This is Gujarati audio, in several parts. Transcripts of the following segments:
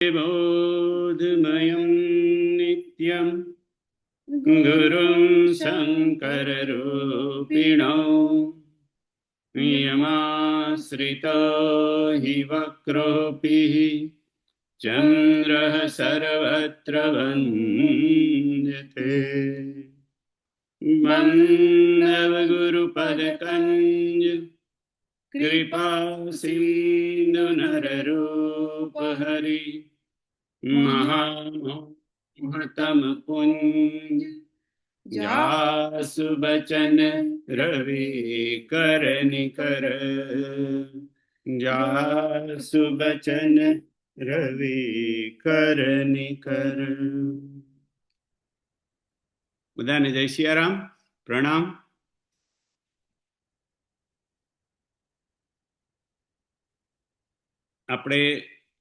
बोधमयं नित्यं गुरुं शङ्कररूपिणो यमाश्रितो हि वक्रोऽपिः चन्द्रः सर्वत्र वन्द्यते। वन्दवगुरुपदकञ्ज कृपा सिन्धु नररूपहरि महामहतम पुंज जासु बचन रवि कर निकर जासु बचन रवि कर निकर। બધાને જય સિયારામ, પ્રણામ. આપણે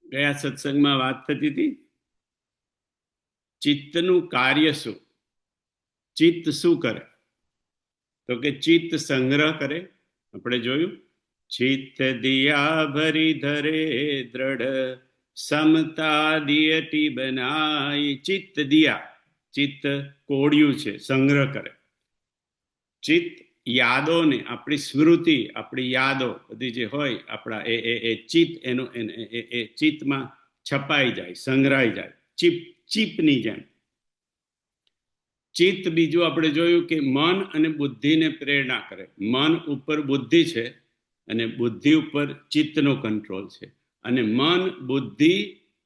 ગયા સત્સંગમાં વાત થતી હતી ચિત્તનું કાર્ય શું, ચિત્ત શું કરે? તો કે ચિત્ત સંગ્રહ કરે. આપણે જોયું ચિત્ત દિયા ભરી ધરે દ્રઢ સમતા દિયટી બનાય. ચિત્ત દિયા, ચિત્ત કોડિયું છે, સંગ્રહ કરે. ચિત્ત યાદોને, આપણી સ્મૃતિ, આપણી યાદો બધી જે હોય આપણા એ ચિત્ત એનો એ ચિત્તમાં છપાઈ જાય, સંગ્રહાઈ જાય, ચીપની જેમ. ચિત્ત બીજું આપણે જોયું કે મન અને બુદ્ધિને પ્રેરણા કરે. મન ઉપર બુદ્ધિ છે અને બુદ્ધિ ઉપર ચિત્તનો કંટ્રોલ છે. અને મન, બુદ્ધિ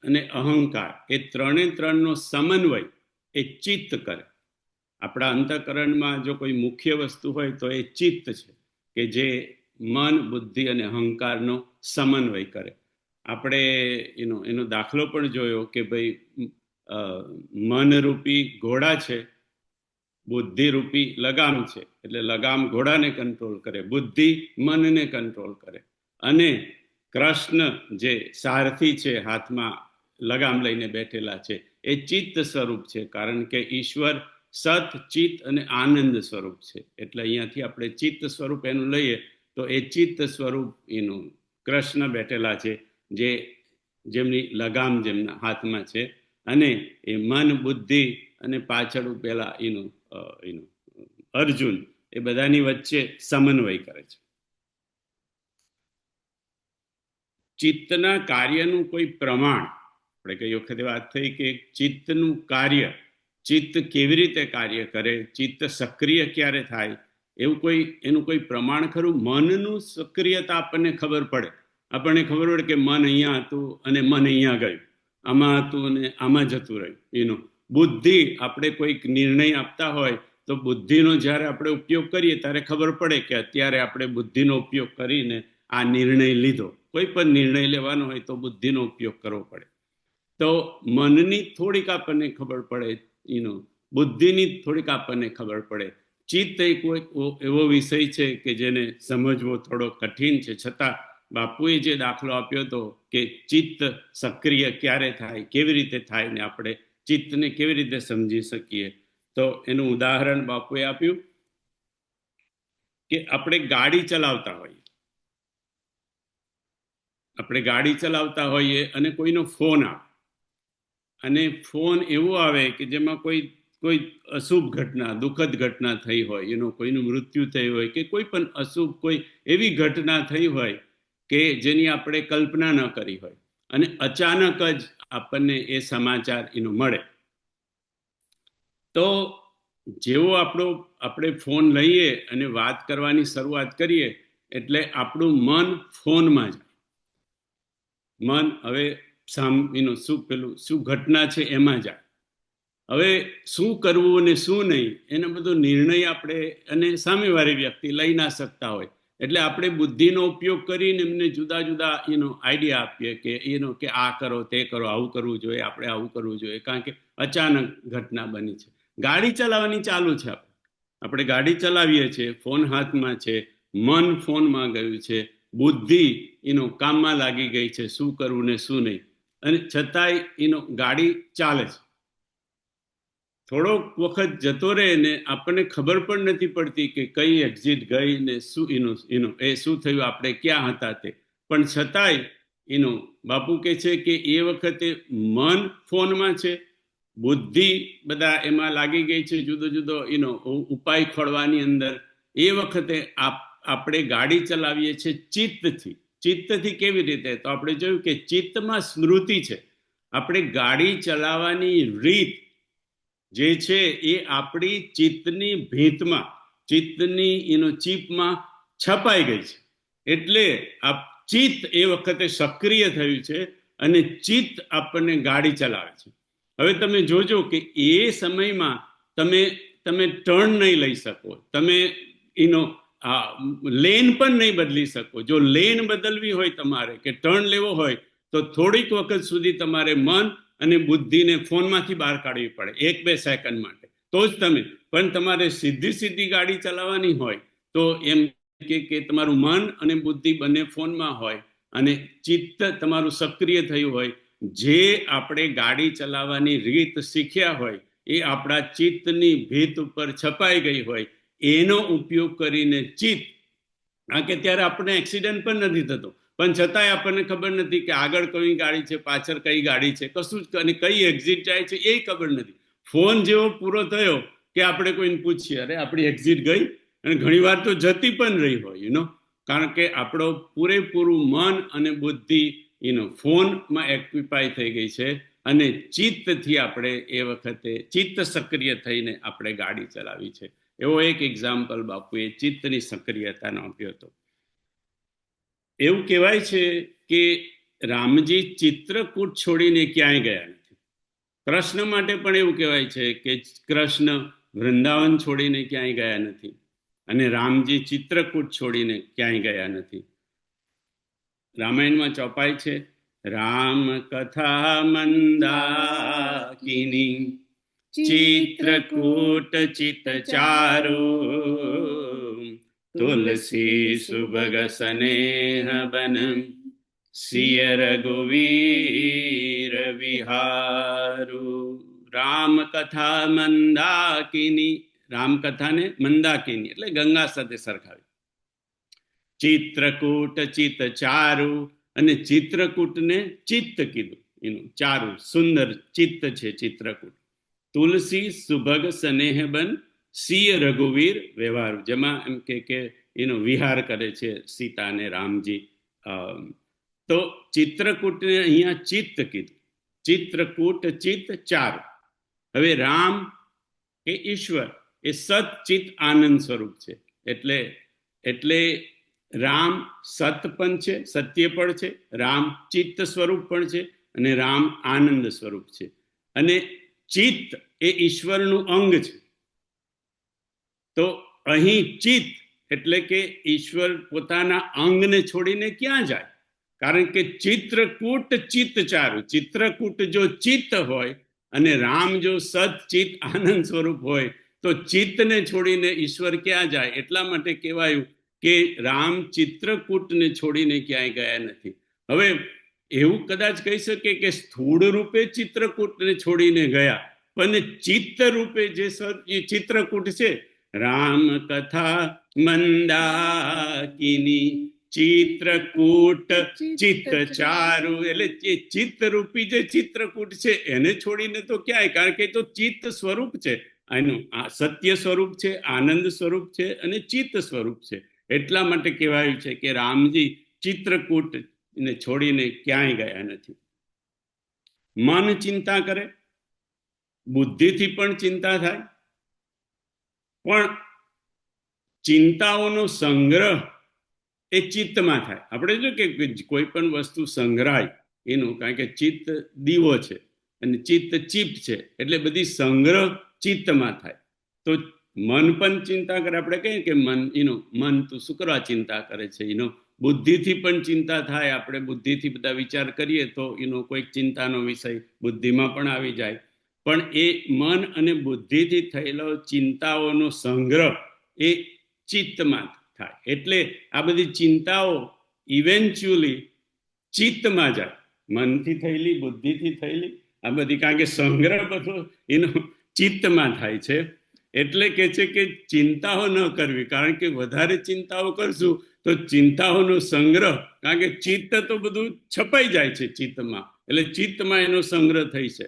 અને અહંકાર એ ત્રણનો સમન્વય એ ચિત્ત કરે. આપણા અંતઃકરણમાં જો કોઈ મુખ્ય વસ્તુ હોય તો એ ચિત્ત છે કે જે મન, બુદ્ધિ અને અહંકારનો સમન્વય કરે. આપણે એનો દાખલો પણ જોયો કે ભાઈ મનરૂપી ઘોડા છે, બુદ્ધિરૂપી લગામ છે. એટલે લગામ ઘોડાને કંટ્રોલ કરે, બુદ્ધિ મનને કંટ્રોલ કરે. અને કૃષ્ણ જે સારથી છે, હાથમાં લગામ લઈને બેઠેલા છે, એ ચિત્ત સ્વરૂપ છે. કારણ કે ઈશ્વર સત, ચિત્ત અને આનંદ સ્વરૂપ છે. એટલે અહીંયાથી આપણે ચિત્ત સ્વરૂપ એનું લઈએ તો એ ચિત્ત સ્વરૂપ એનું કૃષ્ણ બેઠેલા છે, જેમની લગામ જેમના હાથમાં છે. અને એ મન, બુદ્ધિ અને પાછળ પેલા એનું અર્જુન, એ બધાની વચ્ચે સમન્વય કરે છે. ચિત્તના કાર્યનું કોઈ પ્રમાણ, આપણે કઈ વખતે વાત થઈ કે ચિત્તનું કાર્ય, ચિત્ત કેવી રીતે કાર્ય કરે, ચિત્ત સક્રિય ક્યારે થાય, એનું કોઈ પ્રમાણ ખરું? મનનું સક્રિયતા આપણને ખબર પડે. આપણને ખબર પડે કે મન અહીંયા હતું અને મન અહીંયા ગયું, આમાં હતું અને આમાં જતું રહ્યું. એનું બુદ્ધિ, આપણે કોઈક નિર્ણય આપતા હોય તો બુદ્ધિનો જ્યારે આપણે ઉપયોગ કરીએ ત્યારે ખબર પડે કે અત્યારે આપણે બુદ્ધિનો ઉપયોગ કરીને આ નિર્ણય લીધો. કોઈ પણ નિર્ણય લેવાનો હોય તો બુદ્ધિનો ઉપયોગ કરવો પડે. તો મનની થોડીક આપણને ખબર પડે, બુદ્ધિની થોડીક આપણને ખબર પડે. ચિત્ત એક એવો વિષય છે કે જેને સમજવો થોડો કઠિન છે. છતાં બાપુએ જે દાખલો આપ્યો હતો કે ચિત્ત સક્રિય ક્યારે થાય, કેવી રીતે થાય, ને આપણે ચિત્તને કેવી રીતે સમજી શકીએ, તો એનું ઉદાહરણ બાપુએ આપ્યું કે આપણે ગાડી ચલાવતા હોઈએ અને કોઈનો ફોન આવે, અને ફોન એવો આવે કે જેમાં કોઈ અશુભ ઘટના, દુઃખદ ઘટના થઈ હોય, કોઈનું મૃત્યુ થયું હોય કે કોઈ પણ અશુભ કોઈ એવી ઘટના થઈ હોય કે જેની આપણે કલ્પના ન કરી હોય, અને અચાનક જ આપણને એ સમાચાર મળે. તો જેવો આપણે ફોન લઈએ અને વાત કરવાની શરૂઆત કરીએ એટલે આપણું મન ફોનમાં જાય. મન હવે શું ઘટના છે એમાં જાય. હવે શું કરવું અને શું નહીં એનો બધો નિર્ણય આપણે અને સામેવાળી વ્યક્તિ લઈ ના શકતા હોય. એટલે આપણે બુદ્ધિનો ઉપયોગ કરીને એમને જુદા જુદા આઈડિયા આપીએ કે આ કરો, તે કરો, આવું કરવું જોઈએ, આપણે આવું કરવું જોઈએ, કારણ કે અચાનક ઘટના બની છે. ગાડી ચલાવવાની ચાલુ છે, આપણે ગાડી ચલાવીએ છીએ, ફોન હાથમાં છે, મન ફોનમાં ગયું છે, બુદ્ધિ કામમાં લાગી ગઈ છે, શું કરવું ને શું નહીં, અને છતાંય ગાડી ચાલે છે. થોડોક વખત જતો રહે ને આપણને ખબર પણ નથી પડતી કે કઈ એક્ઝિટ ગઈ ને શું થયું, આપણે ક્યાં હતા તે. પણ છતાંય બાપુ કે છે કે એ વખતે મન ફોનમાં છે, બુદ્ધિ બધા એમાં લાગી ગઈ છે, જુદો જુદો ઉપાય ખોળવાની અંદર. એ વખતે આપણે ગાડી ચલાવીએ છીએ ચિત્તથી. ચિત્તથી કેવી રીતે? તો આપણે જોયું કે ચિત્તમાં સ્મૃતિ છે. આપણે ગાડી ચલાવવાની રીત જે છે એ આપણી ચિત્તની ભીંતમાં, ચિત્તની ચીપમાં છપાઈ ગઈ છે. એટલે આ ચિત્ત એ વખતે સક્રિય થયું છે અને ચિત્ત આપણને ગાડી ચલાવે છે. હવે તમે જોજો કે એ સમયમાં તમે ટર્ન નહીં લઈ શકો, તમે લેન પણ નહીં બદલી શકો. જો લેન બદલવી હોય તમારે કે ટર્ન લેવો હોય તો થોડીક વખત સુધી તમારે મન અને બુદ્ધિને ફોનમાંથી બહાર કાઢવી પડે, 1-2 સેકન્ડ માટે, તો જ તમે. પણ તમારે સીધી ગાડી ચલાવવાની હોય તો એમ કે તમારું મન અને બુદ્ધિ બંને ફોનમાં હોય અને ચિત્ત તમારું સક્રિય થયું હોય. જે આપણે ગાડી ચલાવવાની રીત શીખ્યા હોય એ આપણા ચિત્તની ભીત ઉપર છપાઈ ગઈ હોય, એનો ઉપયોગ કરીને ચિત્ત, આ કે ત્યારે આપણને એક્સિડન્ટ પણ નથી થતો, પણ છતાંય આપણને ખબર નથી કે આગળ કઈ ગાડી છે, પાછળ કઈ ગાડી છે, કશું જ, અને કઈ એક્ઝિટ જાય છે એ ખબર નથી. ફોન જેવો પૂરો થયો કે આપણે કોઈને પૂછીએ, અરે આપણી એક્ઝિટ ગઈ, અને ઘણી વાર તો જતી પણ રહી હોય, કારણ કે આપણો પૂરેપૂરું મન અને બુદ્ધિ ફોનમાં એક્વિપાય થઈ ગઈ છે. અને ચિત્તથી આપણે એ વખતે ચિત્ત સક્રિય થઈને આપણે ગાડી ચલાવી છે. એવો એક એક્ઝામ્પલ બાપુએ ચિત્તની સક્રિયતાનો આપ્યો હતો. એવું કહેવાય છે કે રામજી ચિત્રકૂટ છોડીને ક્યાંય ગયા નથી. કૃષ્ણ માટે પણ એવું કહેવાય છે કે કૃષ્ણ વૃંદાવન છોડીને ક્યાંય ગયા નથી, અને રામજી ચિત્રકૂટ છોડીને ક્યાંય ગયા નથી. રામાયણમાં ચોપાય છે, રામ કથા મંદાકિની ચિત્રકૂટ ચિત ચારુ, તુલસી સુભગ સ્નેહ બન સિય રઘુવીર વિહારુ. રામ કથા મંદાકિની, રામકથાને મંદાકિની એટલે ગંગા સાથે સરખાવી. ચિત્રકૂટ ચિત ચારુ, અને ચિત્રકૂટને ચિત્ત કીધું, ચારુ સુંદર ચિત્ત છે ચિત્રકૂટ. તુલસી સુભગ સ્નેહ બન સિય રઘુવીર વ્યવહાર, જેમાં એમ કે વિહાર કરે છે સીતા અને રામજી. તો ચિત્રકૂટને અહીંયા ચિત્ત કીધું. ચિત્રકૂટ ચિત્ત ચારુ. હવે રામ એ ઈશ્વર એ સતચિત આનંદ સ્વરૂપ છે. એટલે રામ સત પણ છે, સત્ય પણ છે, રામ ચિત્ત સ્વરૂપ પણ છે, અને રામ આનંદ સ્વરૂપ છે. અને ચિત્ત એ ઈશ્વરનું અંગ છે. તો અહીં ચિત્ત એટલે કે ઈશ્વર પોતાના અંગને છોડીને ક્યાં જાય? કારણ કે ચિત્રકૂટ ચિત્ત ચારુ, ચિત્રકૂટ જો ચિત્ત હોય અને રામ જો સતચિત આનંદ સ્વરૂપ હોય તો ચિત્તને છોડીને ઈશ્વર ક્યાં જાય? એટલા માટે કહેવાયું કે રામ ચિત્રકૂટને છોડીને ક્યાંય ગયા નથી. હવે એવું કદાચ કહી શકે કે સ્થૂળ રૂપે ચિત્રકૂટને છોડીને ગયા, પણ ચિત્ત રૂપે જે ચિત્રકૂટ છે, રામ કથા મંદાકિની ચિત્રકૂટ ચિત્ત ચારુ, એટલે એ ચિત્ત રૂપી જે ચિત્રકૂટ છે એને છોડીને તો ક્યાંય, કારણ કે તો ચિત્ત સ્વરૂપ છે, એનું સત્ય સ્વરૂપ છે, આનંદ સ્વરૂપ છે અને ચિત્ત સ્વરૂપ છે. એટલા માટે કહેવાયું છે કે રામજી ચિત્રકૂટ ને છોડીને ક્યાંય ગયા નથી. મન ચિંતા કરે, બુદ્ધિથી પણ ચિંતા થાય, પણ ચિંતાઓનો સંગ્રહ એ ચિત્તમાં થાય. આપણે જો કે કોઈ પણ વસ્તુ સંગ્રહાય એનું, કારણ કે ચિત્ત દીવો છે અને ચિત્ત ચીપ છે, એટલે બધી સંગ્રહ ચિત્તમાં થાય. તો મન પણ ચિંતા કરે. આપણે કહીએ કે મન તું શું કરવા ચિંતા કરે છે, બુદ્ધિથી પણ ચિંતા થાય. આપણે બુદ્ધિથી બધા વિચાર કરીએ તો કોઈક ચિંતાનો વિષય બુદ્ધિમાં પણ આવી જાય. પણ એ મન અને બુદ્ધિથી થયેલો ચિંતાઓનો સંગ્રહ એ ચિત્તમાં થાય. એટલે આ બધી ચિંતાઓ ઇવેન્ચ્યુઅલી ચિત્તમાં જાય. મનથી થયેલી, બુદ્ધિથી થયેલી આ બધી, કારણ કે સંગ્રહ બધો ચિત્તમાં થાય છે. એટલે કે છે કે ચિંતાઓ ન કરવી, કારણ કે વધારે ચિંતાઓ કરશું તો ચિંતાઓનો સંગ્રહ, કારણ કે ચિત્ત તો બધું છપાઈ જાય છે ચિત્તમાં, એટલે ચિત્તમાં એનો સંગ્રહ થઈ છે,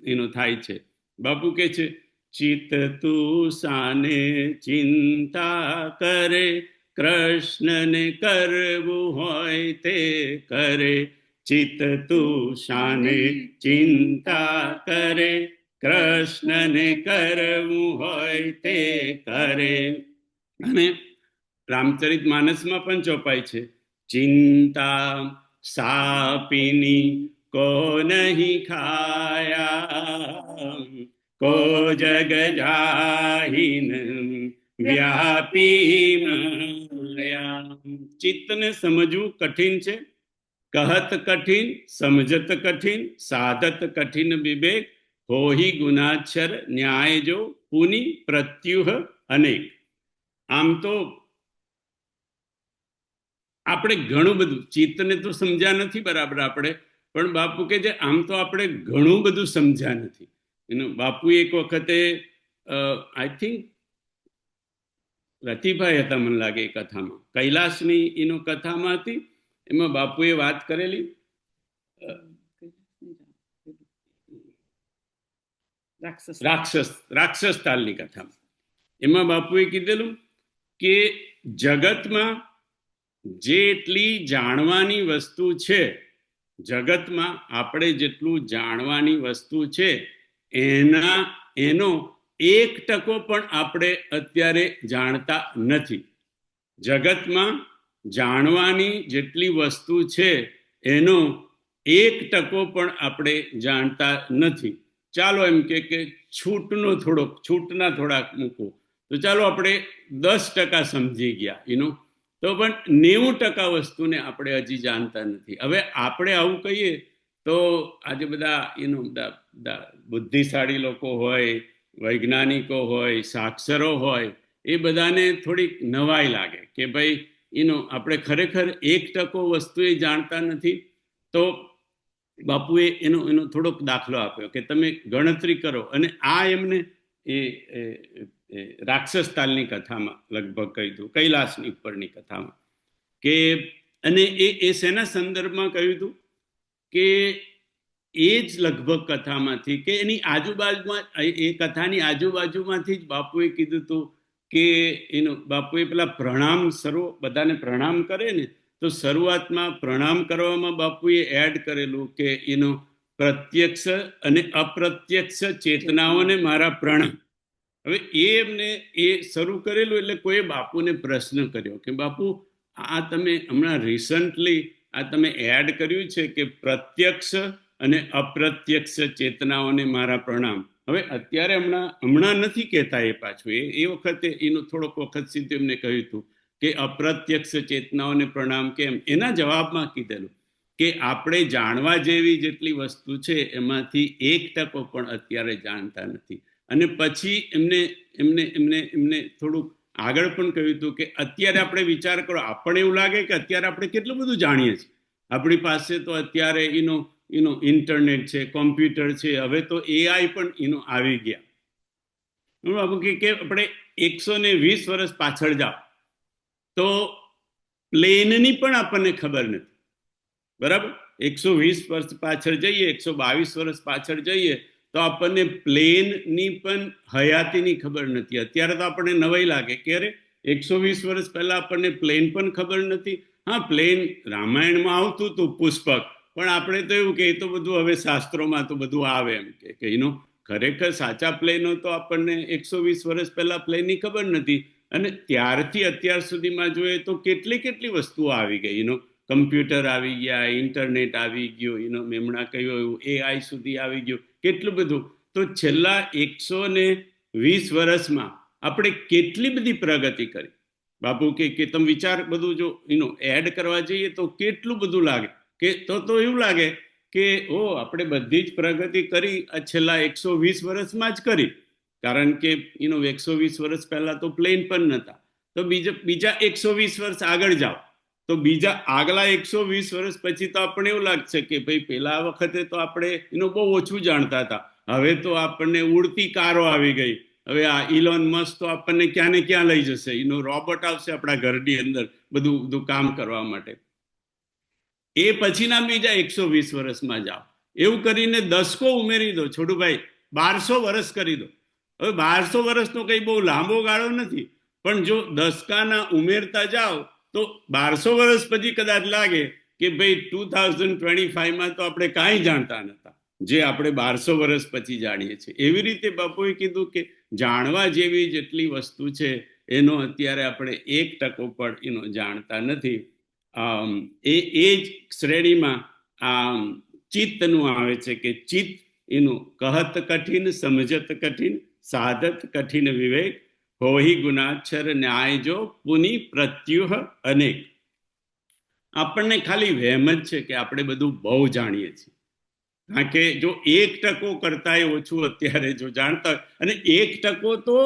એનો થાય છે. બાપુ કે છે ચિત્ત તું સાને ચિંતા કરે, કૃષ્ણને કરવું હોય તે કરે, ચિત્ત તું શાને ચિંતા કરે, કૃષ્ણને કરવું હોય તે કરે. અને રામચરિત માનસમાં પણ ચોપાય છે, ચિંતા સાપીની કો નહીં ખાયા, કો જગ જાહીન વ્યાપી માયા. ચિત્તને સમજવું કઠિન છે, કહત કઠિન સમજત કઠિન, સાધત કઠિન વિવેક, હોહી ગુનાક્ષર ન્યાય જો પુની પ્રત્યુહ અનેક. આમ તો આપણે ઘણું બધું ચિત્તને તો સમજ્યા નથી બરાબર આપણે, પણ બાપુ કે છે આમ તો આપણે ઘણું બધું સમજ્યા નથી. બાપુ એક વખતે આઈ થિંક રતિભાઈ હતા મને લાગે એ કથામાં, કૈલાસની એનો કથામાં હતી, એમાં બાપુએ વાત કરેલી રાક્ષસ તાલની કથામાં. એમાં બાપુએ કીધેલું કે જગતમાં જેટલી જાણવાની વસ્તુ છે, જગતમાં આપણે જેટલું જાણવાની વસ્તુ છે એનો 1% પણ આપણે અત્યારે જાણતા નથી. જગતમાં જાણવાની જેટલી વસ્તુ છે એનો 1% પણ આપણે જાણતા નથી. ચાલો એમ કે છૂટના થોડાક મૂકો તો ચાલો આપણે 10% સમજી ગયા એનું, તો પણ 90% વસ્તુને આપણે હજી જાણતા નથી. હવે આપણે આવું કહીએ તો આજે બધા બુદ્ધિશાળી લોકો હોય, વૈજ્ઞાનિકો હોય, સાક્ષરો હોય, એ બધાને થોડીક નવાઈ લાગે કે ભાઈ આપણે ખરેખર 1% વસ્તુ એ જાણતા નથી. તો બાપુએ એનો થોડોક દાખલો આપ્યો કે તમે ગણતરી કરો, અને આ એમને એ રાક્ષસ તાલની કથામાં લગભગ કહ્યું હતું, કૈલાસની ઉપરની કથામાં કે, અને એ શેના સંદર્ભમાં કહ્યું હતું કે એ જ લગભગ કથામાંથી કે એની આજુબાજુમાં, એ કથાની આજુબાજુમાંથી જ બાપુએ કીધું હતું કે બાપુએ પેલા પ્રણામ બધાને પ્રણામ કરે ને, તો શરૂઆતમાં પ્રણામ કરવામાં બાપુએ એડ કરેલું કે પ્રત્યક્ષ અને અપ્રત્યક્ષ ચેતનાઓને મારા પ્રણામ. હવે એમને એ શરૂ કરેલું એટલે કોઈ બાપુને પ્રશ્ન કર્યો કે બાપુ આ તમે હમણાં રિસન્ટલી આ તમે એડ કર્યું છે કે પ્રત્યક્ષ અને અપ્રત્યક્ષ ચેતનાઓને મારા પ્રણામ. હવે અત્યારે હમણાં નથી કહેતા એ પાછું, એ વખતે થોડોક વખત સીધું એમને કહ્યું હતું કે અપ્રત્યક્ષ ચેતનાઓને પ્રણામ કેમ. એના જવાબમાં કીધેલું કે આપણે જાણવા જેવી જેટલી વસ્તુ છે એમાંથી 1% પણ અત્યારે જાણતા નથી. અને પછી એમને થોડુંક આગળ પણ કહ્યું હતું કે અત્યારે આપણે વિચાર કરો, આપણને એવું લાગે કે અત્યારે આપણે કેટલું બધું જાણીએ છીએ, આપણી પાસે તો અત્યારે ઇન્ટરનેટ છે, કોમ્પ્યુટર છે, હવે તો AI પણ આવી ગયા. કે આપણે 120 વર્ષ પાછળ જાઓ તો પ્લેનની પણ આપણને ખબર નથી, બરાબર. 120 વર્ષ પાછળ જઈએ, 122 વર્ષ પાછળ જઈએ તો આપણને પ્લેનની પણ હયાતીની ખબર નથી. અત્યારે તો આપણને નવાઈ લાગે કે અરે 120 વર્ષ પહેલા આપણને પ્લેન પણ ખબર નથી. હા, પ્લેન રામાયણમાં આવતું હતું, પુષ્પક, પણ આપણે તો એવું કે એ તો બધું હવે શાસ્ત્રોમાં તો બધું આવે એમ કે ખરેખર સાચા પ્લેનો તો આપણને 120 વર્ષ પહેલા પ્લેનની ખબર નથી. અને ત્યારથી અત્યાર સુધીમાં જોઈએ તો કેટલી વસ્તુઓ આવી ગઈ. કમ્પ્યુટર આવી ગયા, ઇન્ટરનેટ આવી ગયું, હમણાં કહ્યું એવું AI સુધી આવી ગયું, કેટલું બધું. તો છેલ્લા 120 વર્ષમાં આપણે કેટલી બધી પ્રગતિ કરી. બાપુ કે તમે વિચાર, બધું જો એડ કરવા જઈએ તો કેટલું બધું લાગે કે તો એવું લાગે કે આપણે બધી જ પ્રગતિ કરી છેલ્લા 120 વર્ષમાં જ કરી. કારણ કે 120 વર્ષ પહેલા તો પ્લેન પણ નહોતા. તો બીજા 120 વર્ષ આગળ જાઓ તો બીજા આગલા 120 વર્ષ પછી તો આપણને એવું લાગશે કે ભાઈ પેલા વખતે તો આપણે બહુ ઓછું જાણતા હતા, હવે તો આપણને ઉડતી કારો આવી ગઈ, હવે આ ઇલોન મસ્ક તો આપણને ક્યાં ને ક્યાં લઈ જશે, રોબોટ આવશે આપણા ઘરની અંદર બધું કામ કરવા માટે. એ પછીના બીજા 120 વર્ષમાં જાઓ, એવું કરીને દશકો ઉમેરી દો છોટુભાઈ, 1200 વર્ષ કરી દો. હવે 1200 વર્ષનો કઈ બહુ લાંબો ગાળો નથી, પણ જો દશકાના ઉમેરતા જાઓ તો 1200 વર્ષ પછી કદાચ લાગે કે ભાઈ 2025માં તો આપણે કાંઈ જાણતા નતા, જે આપણે 1200 વર્ષ પછી જાણીએ છીએ. એવી રીતે બાપુએ કીધું કે જાણવા જેવી જેટલી વસ્તુ છે એનો અત્યારે આપણે 1% પણ જાણતા નથી. એ જ શ્રેણીમાં ચિત્તનું આવે છે કે ચિત્ત એનું કહત કઠિન સમજત કઠિન સાધત કઠિન વિવેક હોહી ગુનાક્ષર ન્યાય જો પુની પ્રત્યુહ અનેક. આપણને ખાલી વહેમ જ છે કે આપણે બધું બહુ જાણીએ છીએ, કારણ કે જો 1% કરતા ઓછું અત્યારે જો જાણતા હોય, અને 1% તો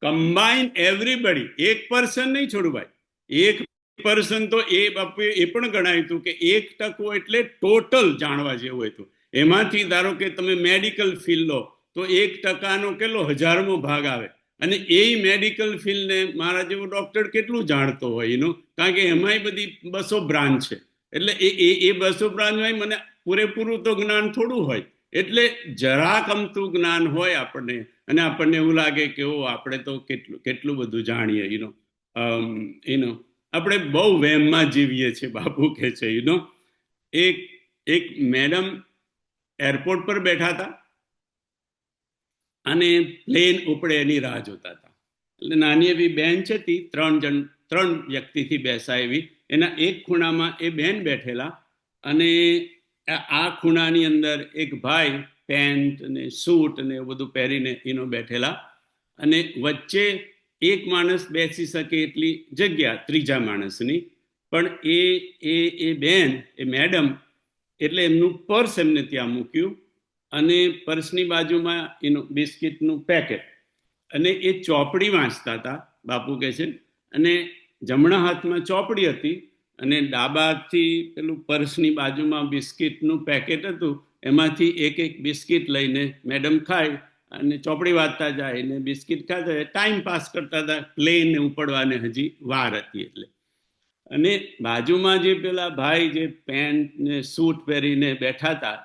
કમ્બાઈન એવરીબડી, 1% નહીં છોડું ભાઈ, 1% તો એ બાપુએ એ પણ ગણાવ્યું હતું કે 1% એટલે ટોટલ જાણવા જેવું હોય. તો એમાંથી ધારો કે તમે મેડિકલ ફિલ્ડ લો તો 1%નો કેટલો 1000મો ભાગ આવે, અને એ મેડિકલ ફિલ્ડને મારા જેવો ડોક્ટર કેટલું જાણતો હોય એનું, કારણ કે એમાંય બધી 200 બ્રાન્ચ છે. એટલે એ 200 બ્રાન્ચમાં મને પૂરેપૂરું તો જ્ઞાન થોડું હોય, એટલે જરાક અમતું જ્ઞાન હોય આપણને, અને આપણને એવું લાગે કે આપણે તો કેટલું બધું જાણીએ. આપણે બહુ વહેમમાં જીવીએ છીએ, બાપુ કે છે. એક મેડમ એરપોર્ટ પર બેઠા હતા અને પ્લેન ઉપડે એની રાહ જોતા હતા. એટલે નાની એવી બેન્ચ હતી, 3 વ્યક્તિથી બેસાય એવી. એના એક ખૂણામાં એ બેન બેઠેલા, અને આ ખૂણાની અંદર એક ભાઈ પેન્ટ ને સૂટ ને એવું બધું પહેરીને બેઠેલા, અને વચ્ચે એક માણસ બેસી શકે એટલી જગ્યા ત્રીજા માણસની. પણ એ બેન, એ મેડમ, એટલે એમનું પર્સ એમને ત્યાં મૂક્યું, અને પર્સની બાજુમાં બિસ્કિટનું પેકેટ, અને એ ચોપડી વાંચતા હતા, બાપુ કહે છે. અને જમણા હાથમાં ચોપડી હતી, અને ડાબા હાથથી પેલું પર્સની બાજુમાં બિસ્કિટનું પેકેટ હતું, એમાંથી એક બિસ્કિટ લઈને મેડમ ખાય અને ચોપડી વાંચતા જાય ને બિસ્કિટ ખાતા, ટાઈમ પાસ કરતા હતા. પ્લેન ઉપડવાને હજી વાર હતી એટલે. અને બાજુમાં જે પેલા ભાઈ જે પેન્ટ ને સૂટ પહેરીને બેઠા હતા,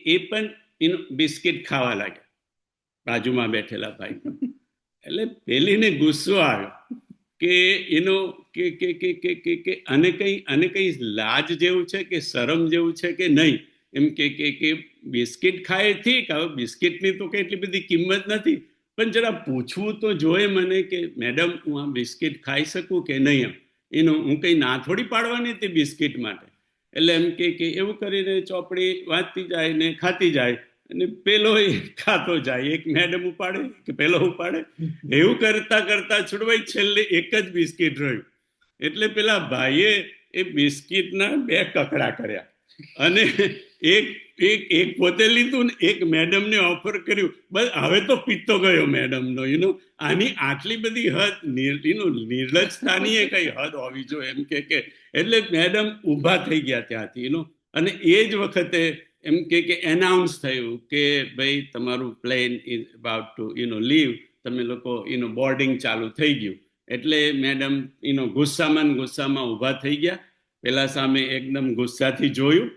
એ પણ બિસ્કિટ ખાવા લાગ્યા, બાજુમાં બેઠેલા ભાઈ. એટલે પેલીને ગુસ્સો આવ્યો કે કે આને કઈ લાજ જેવું છે કે શરમ જેવું છે કે નહીં, એમ કે બિસ્કિટ ખાય ઠીક, હવે બિસ્કિટની તો કઈ એટલી બધી કિંમત નથી, પણ જરા પૂછવું તો જોઈએ મને કે મેડમ હું આ બિસ્કિટ ખાઈ શકું કે નહીં, હું કઈ ના થોડી પાડવાની હતી બિસ્કિટ માટે. એટલે એમ કે એવું કરીને ચોપડી વાંચતી જાય ને ખાતી જાય, અને પેલો ખાતો જાય, એક મેડમ ઉપાડે કે પેલો ઉપાડે, એવું કરતા કરતા છોડવાય છેલ્લે એક જ બિસ્કિટ રહ્યું. એટલે પેલા ભાઈએ એ બિસ્કિટના 2 કકડા કર્યા, અને એક પોતે લીધું ને એક મેડમને ઓફર કર્યું. બસ હવે તો પીતો ગયો મેડમનો. આની આટલી બધી હદ, નિર્લજતાની એ કઈ હદ હોવી જોઈએ એમ કે. એટલે મેડમ ઊભા થઈ ગયા ત્યાંથી, અને એ જ વખતે એમ કે એનાઉન્સ થયું કે ભાઈ તમારું plane is about to leave, તમે લોકો બોર્ડિંગ ચાલુ થઈ ગયું. એટલે મેડમ ગુસ્સામાં ઊભા થઈ ગયા, પેલા સામે એકદમ ગુસ્સાથી જોયું,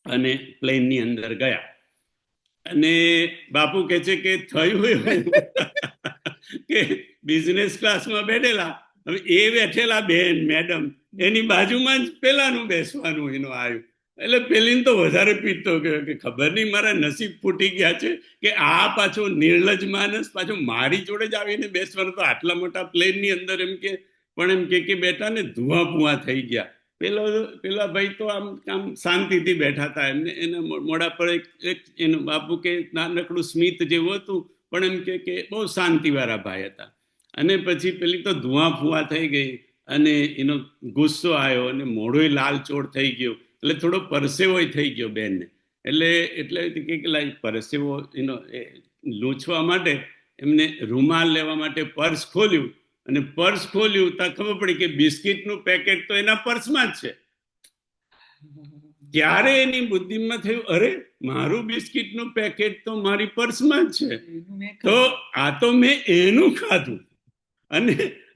અને પ્લેનની અંદર ગયા. અને બાપુ કહે છે કે થયું એવું કે બિઝનેસ ક્લાસમાં બેઠેલા, હવે એ બેઠેલા બેન મેડમ, એની બાજુમાં જ પેલાનું બેસવાનું આવ્યું. એટલે પેલીને તો વધારે પીતો ગયો કે ખબર નહીં મારા નસીબ ફૂટી ગયા છે કે આ પાછો નિર્લજ માણસ પાછો મારી જોડે જ આવીને બેસવાનું, તો આટલા મોટા પ્લેનની અંદર એમ કે. પણ એમ કે બેઠા ને ધુઆ પુઆ થઈ ગયા. પેલા ભાઈ તો આમ શાંતિથી બેઠા હતા, એના મોઢા પર એક એનું બાપુ કે નાનકડું સ્મિત જેવું હતું, પણ એમ કે બહુ શાંતિવાળા ભાઈ હતા. અને પછી પેલી તો ધુઆ ફુઆ થઈ ગઈ, અને એનો ગુસ્સો આવ્યો, અને મોઢું લાલચોળ થઈ ગયું, એટલે થોડો પરસેવો થઈ ગયો બેનને. એટલે કે પરસેવો લૂછવા માટે એમને રૂમાલ લેવા માટે પર્સ ખોલ્યું, અને પર્સ ખોલ્યું ત્યાં ખબર પડી કે બિસ્કિટનું પેકેટ તો એના પર્સમાં જ છે. ત્યારે એની બુદ્ધિમાં થયું, અરે મારું બિસ્કિટનું પેકેટ તો મારી પર્સમાં જ છે, તો આ તો મેં એનું ખાધું. અને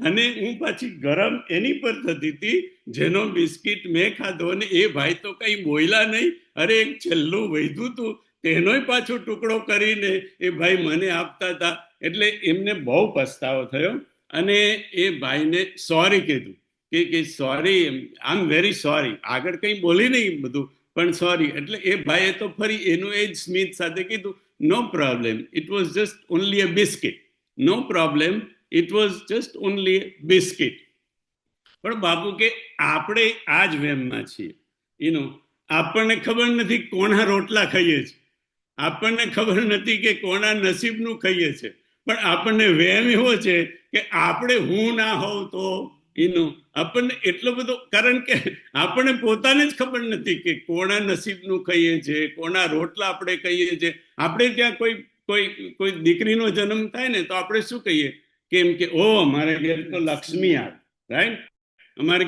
અને હું પાછી ગરમ એની પર થતી હતી જેનો બિસ્કિટ મેં ખાધો, અને એ ભાઈ તો કઈ બોલ્યા નહીં. અરે એક છેલ્લું વૈધું હતું તેનોય પાછો ટુકડો કરીને એ ભાઈ મને આપતા હતા. એટલે એમને બહુ પસ્તાવો થયો અને એ ભાઈને સોરી કીધું કે sorry, I am very sorry. આગળ કંઈ બોલી નહીં બધું, પણ સોરી. એટલે એ ભાઈએ તો ફરી એનું એ જ સ્મિત સાથે કીધું, no problem, it was just only a biscuit, no problem, it was just only biscuit. પણ બાપુ કે આપણે આ જ વેમમાં છીએ. આપણને ખબર નથી કોના રોટલા ખાઈએ છીએ, આપણને ખબર નથી કે કોના નસીબનું ખાઈએ છીએ, પણ આપણને વેમ એવો છે કે આપણે હું ના હોઉં તો આપણને એટલો બધો, કારણ કે આપણને પોતાને જ ખબર નથી કે કોના નસીબનું ખાઈએ છીએ, કોના રોટલા આપણે ખાઈએ છીએ. આપણે ત્યાં કોઈ કોઈ કોઈ દીકરીનો જન્મ થાય ને તો આપણે શું કહીએ, કેમ કે ઓ અમારે ઘેર તો લક્ષ્મી આવી, રાઈટ, અમારે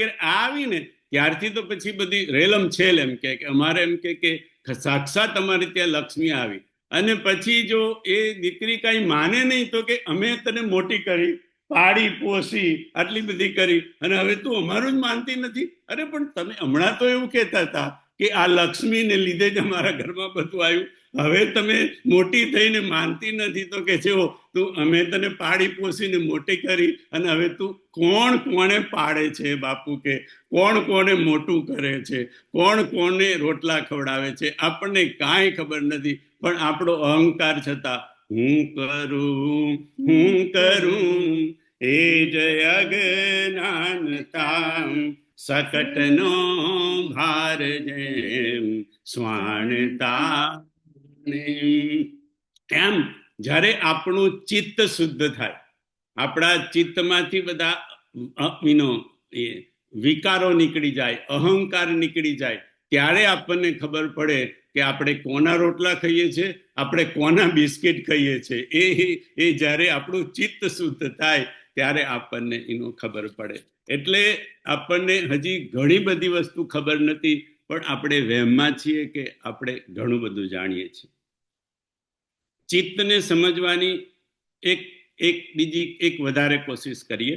ઘેર આવી ને ત્યારથી તો પછી બધી રેલમ છેલ એમ કે અમારે એમ કે સાક્ષાત અમારે ત્યાં લક્ષ્મી આવી. અને પછી જો એ દીકરી કઈ માને નહીં તો કે અમે તને મોટી કરી, પાડી પોસી, આટલી બધી કરી, અને હવે તું અમારું જ માનતી નથી. અરે પણ તમે હમણાં તો એવું કહેતા હતા કે આ લક્ષ્મીને લીધે જ અમારા ઘરમાં બધું આવ્યું, હવે તમે મોટી થઈને માનતી નથી તો કે છે તું અમે તને પાડી પોસીને મોટી કરી, અને હવે તું કોણ કોને પાડે છે બાપુ, કે કોણ કોને મોટું કરે છે, કોણ કોને રોટલા ખવડાવે છે, આપણને કાંઈ ખબર નથી. પણ આપણો અહંકાર છતાં હું કરું એ જય અજ્ઞાનતા, સકટનો ભાર જેમ સ્વાણતા. એમ જ્યારે આપણું ચિત્ત શુદ્ધ થાય, આપણા ચિત્તમાંથી બધા વિકારો નીકળી જાય, અહંકાર નીકળી જાય, ત્યારે આપણને ખબર પડે કે આપણે કોના રોટલા ખાઈએ છીએ, આપણે કોના બિસ્કિટ ખાઈએ છીએ. એ જ્યારે આપણું ચિત્ત શુદ્ધ થાય ત્યારે આપણને એનું ખબર પડે. એટલે આપણને હજી ઘણી બધી વસ્તુ ખબર નથી, પણ આપણે વહેમમાં છીએ કે આપણે ઘણું બધું જાણીએ છીએ. ચિત્તને સમજવાની બીજી એક વધારે કોશિશ કરીએ.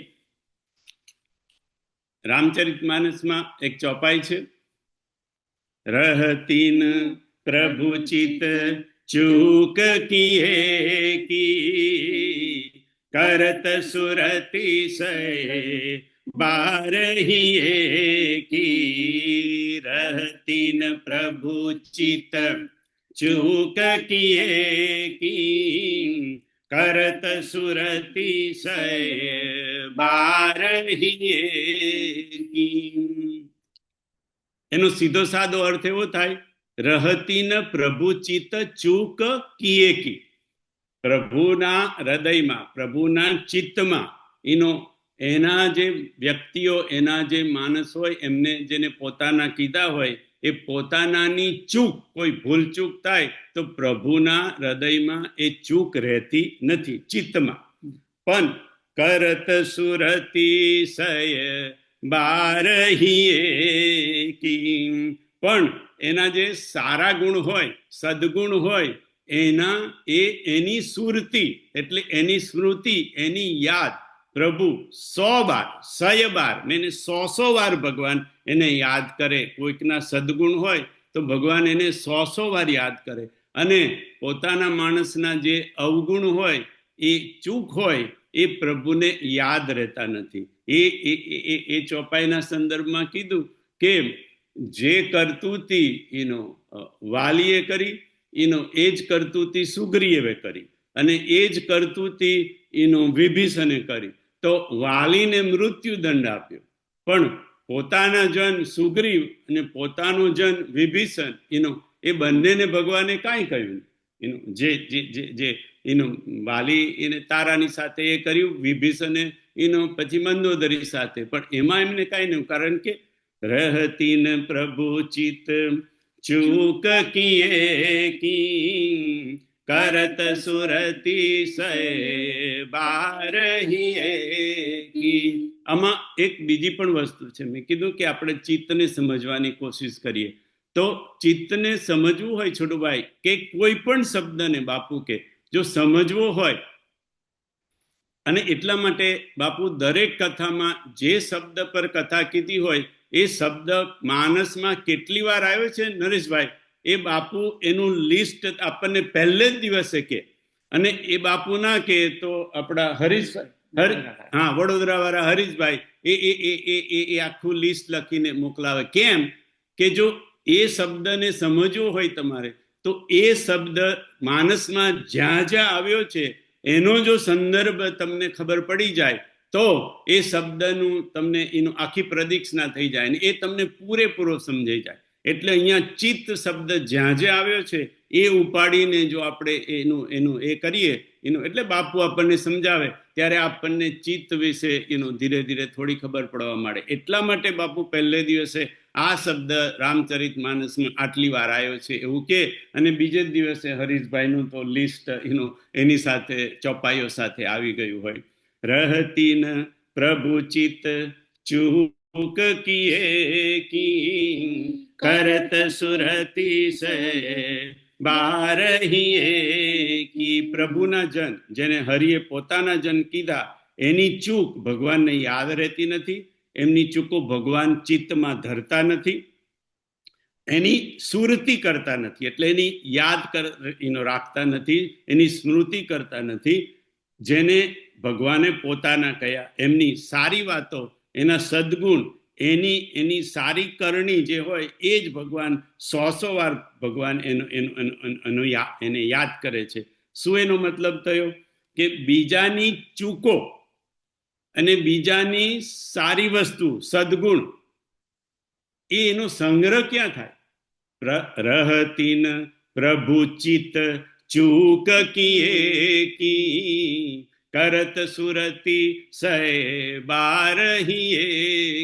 રામચરિતમાનસમાં એક ચોપાઈ છે, रहतीन प्रभु चित चूक किए की, करत सुरति से बारहिए की. रहतीन प्रभु चित चूक किए की, करत सुरति से बारहिए की. એનો સીધો સાદો અર્થ એવો થાય, રહતી ન પ્રભુ ચિત્ત ચૂક કિએ કી. પ્રભુના હૃદયમાં, પ્રભુના ચિત્તમાં એના જે વ્યક્તિઓ, એના જે માણસ હોય, એમને જેને પોતાના કીધા હોય, એ પોતાનાની ચૂક, કોઈ ભૂલ ચૂક થાય તો પ્રભુના હૃદયમાં એ ચૂક રહેતી નથી, ચિત્તમાં. પણ કરત સુરતી સય બારહિએ કી, પણ એના જે સારા ગુણ હોય, સદગુણ હોય, એની સુરતિ એટલે એની સ્મૃતિ, એની યાદ પ્રભુ 100 બાર, 100 બાર ને 100 વાર ભગવાન એને યાદ કરે. કોઈકના સદગુણ હોય તો ભગવાન એને 100 વાર યાદ કરે. અને પોતાના માણસના જે અવગુણ હોય, એ ચૂક હોય, એ પ્રભુને યાદ રહેતા નથી. એ ચોપાઈના સંદર્ભમાં કીધું કે જે કરતૂતી વાલીએ કરી, એ જ કરતૂતી સુગ્રીવે કરી, અને એ જ કરતૂતી વિભીષણે કરી. તો વાલીને મૃત્યુદંડ આપ્યો, પણ પોતાના જન સુગ્રીવ અને પોતાનો જન વિભીષણ, એ બંનેને ભગવાને કાંઈ કહ્યું. જે વાલી એને તારાની સાથે એ કર્યું, વિભીષણે પછી મંદોદરી સાથે, પણ એમાં એમને કાંઈ નહીં, કારણ કે रहती न प्रभु चित चूक किए की, करत सुरति સે બારહિએ કી. આમાં એક બીજી પણ વસ્તુ છે. મેં કીધું કે આપણે ચિત્તને સમજવાની કોશિશ કરીએ, તો ચિત્તને સમજવું હોય છોટુભાઈ, કે કોઈ પણ શબ્દને બાપુ કે જો સમજવો હોય, અને એટલા માટે બાપુ દરેક કથામાં જે શબ્દ પર કથા કીધી હોય એ શબ્દ માનસમાં કેટલી વાર આવ્યો છે નરેશભાઈ, એ બાપુ એનું લિસ્ટ આપણને પહેલે જ દિવસે કે, અને એ બાપુ ના કે તો આપણા હરીશભાઈ, હા, વડોદરા વાળા હરીશભાઈ એ આખું લિસ્ટ લખીને મોકલાવે. કેમ કે જો એ શબ્દને સમજવો હોય તમારે, તો એ શબ્દ માનસમાં જ્યાં જ્યાં આવ્યો છે એનો જો સંદર્ભ તમને ખબર પડી જાય તો એ શબ્દનું તમને એનું આખી પ્રદિક્ષના થઈ જાય અને એ તમને પૂરેપૂરો સમજાઈ જાય. એટલે અહીંયા ચિત્ત શબ્દ જ્યાં જ્યાં આવ્યો છે એ ઉપાડીને જો આપણે એનું એ કરીએ એનું, એટલે બાપુ આપણને સમજાવે ત્યારે આપણને ચિત્ત વિશે ધીરે ધીરે થોડી ખબર પડવા માંડે. એટલા માટે બાપુ પહેલે દિવસે આ શબ્દ રામચરિત માનસમાં આટલી વાર આવ્યો છે એવું કે, અને બીજે જ દિવસે હરીશભાઈનું તો લિસ્ટ એની સાથે ચોપાઈઓ સાથે આવી ગયું હોય. રહતી ન પ્રભુ ચિત ચૂક કિએ કી કરત સુરતી સે બારહીએ કી. પ્રભુના જન, જેને હરિએ પોતાના જન કીધા, એની ચૂક ભગવાનને યાદ રહેતી નથી, એમની ચૂકો ભગવાન ચિત્તમાં ધરતા નથી, એની સુરતિ કરતા નથી, એટલે એની યાદ રાખતા નથી, એની સ્મૃતિ કરતા નથી. જેને ભગવાને પોતાના કયા, એમની સારી વાતો, એના સદગુણ, એની સારી કરણી જે હોય એ જ ભગવાન 100 વાર ભગવાન એને યાદ કરે છે. શું એનો મતલબ થયો? કે બીજાની ચૂકો અને બીજાની સારી વસ્તુ, સદગુણ, એનો સંગ્રહ ક્યાં થાય? રહતીન પ્રભુ ચિત ચૂક કિએ કી કરત સુરતી સે બારહીએ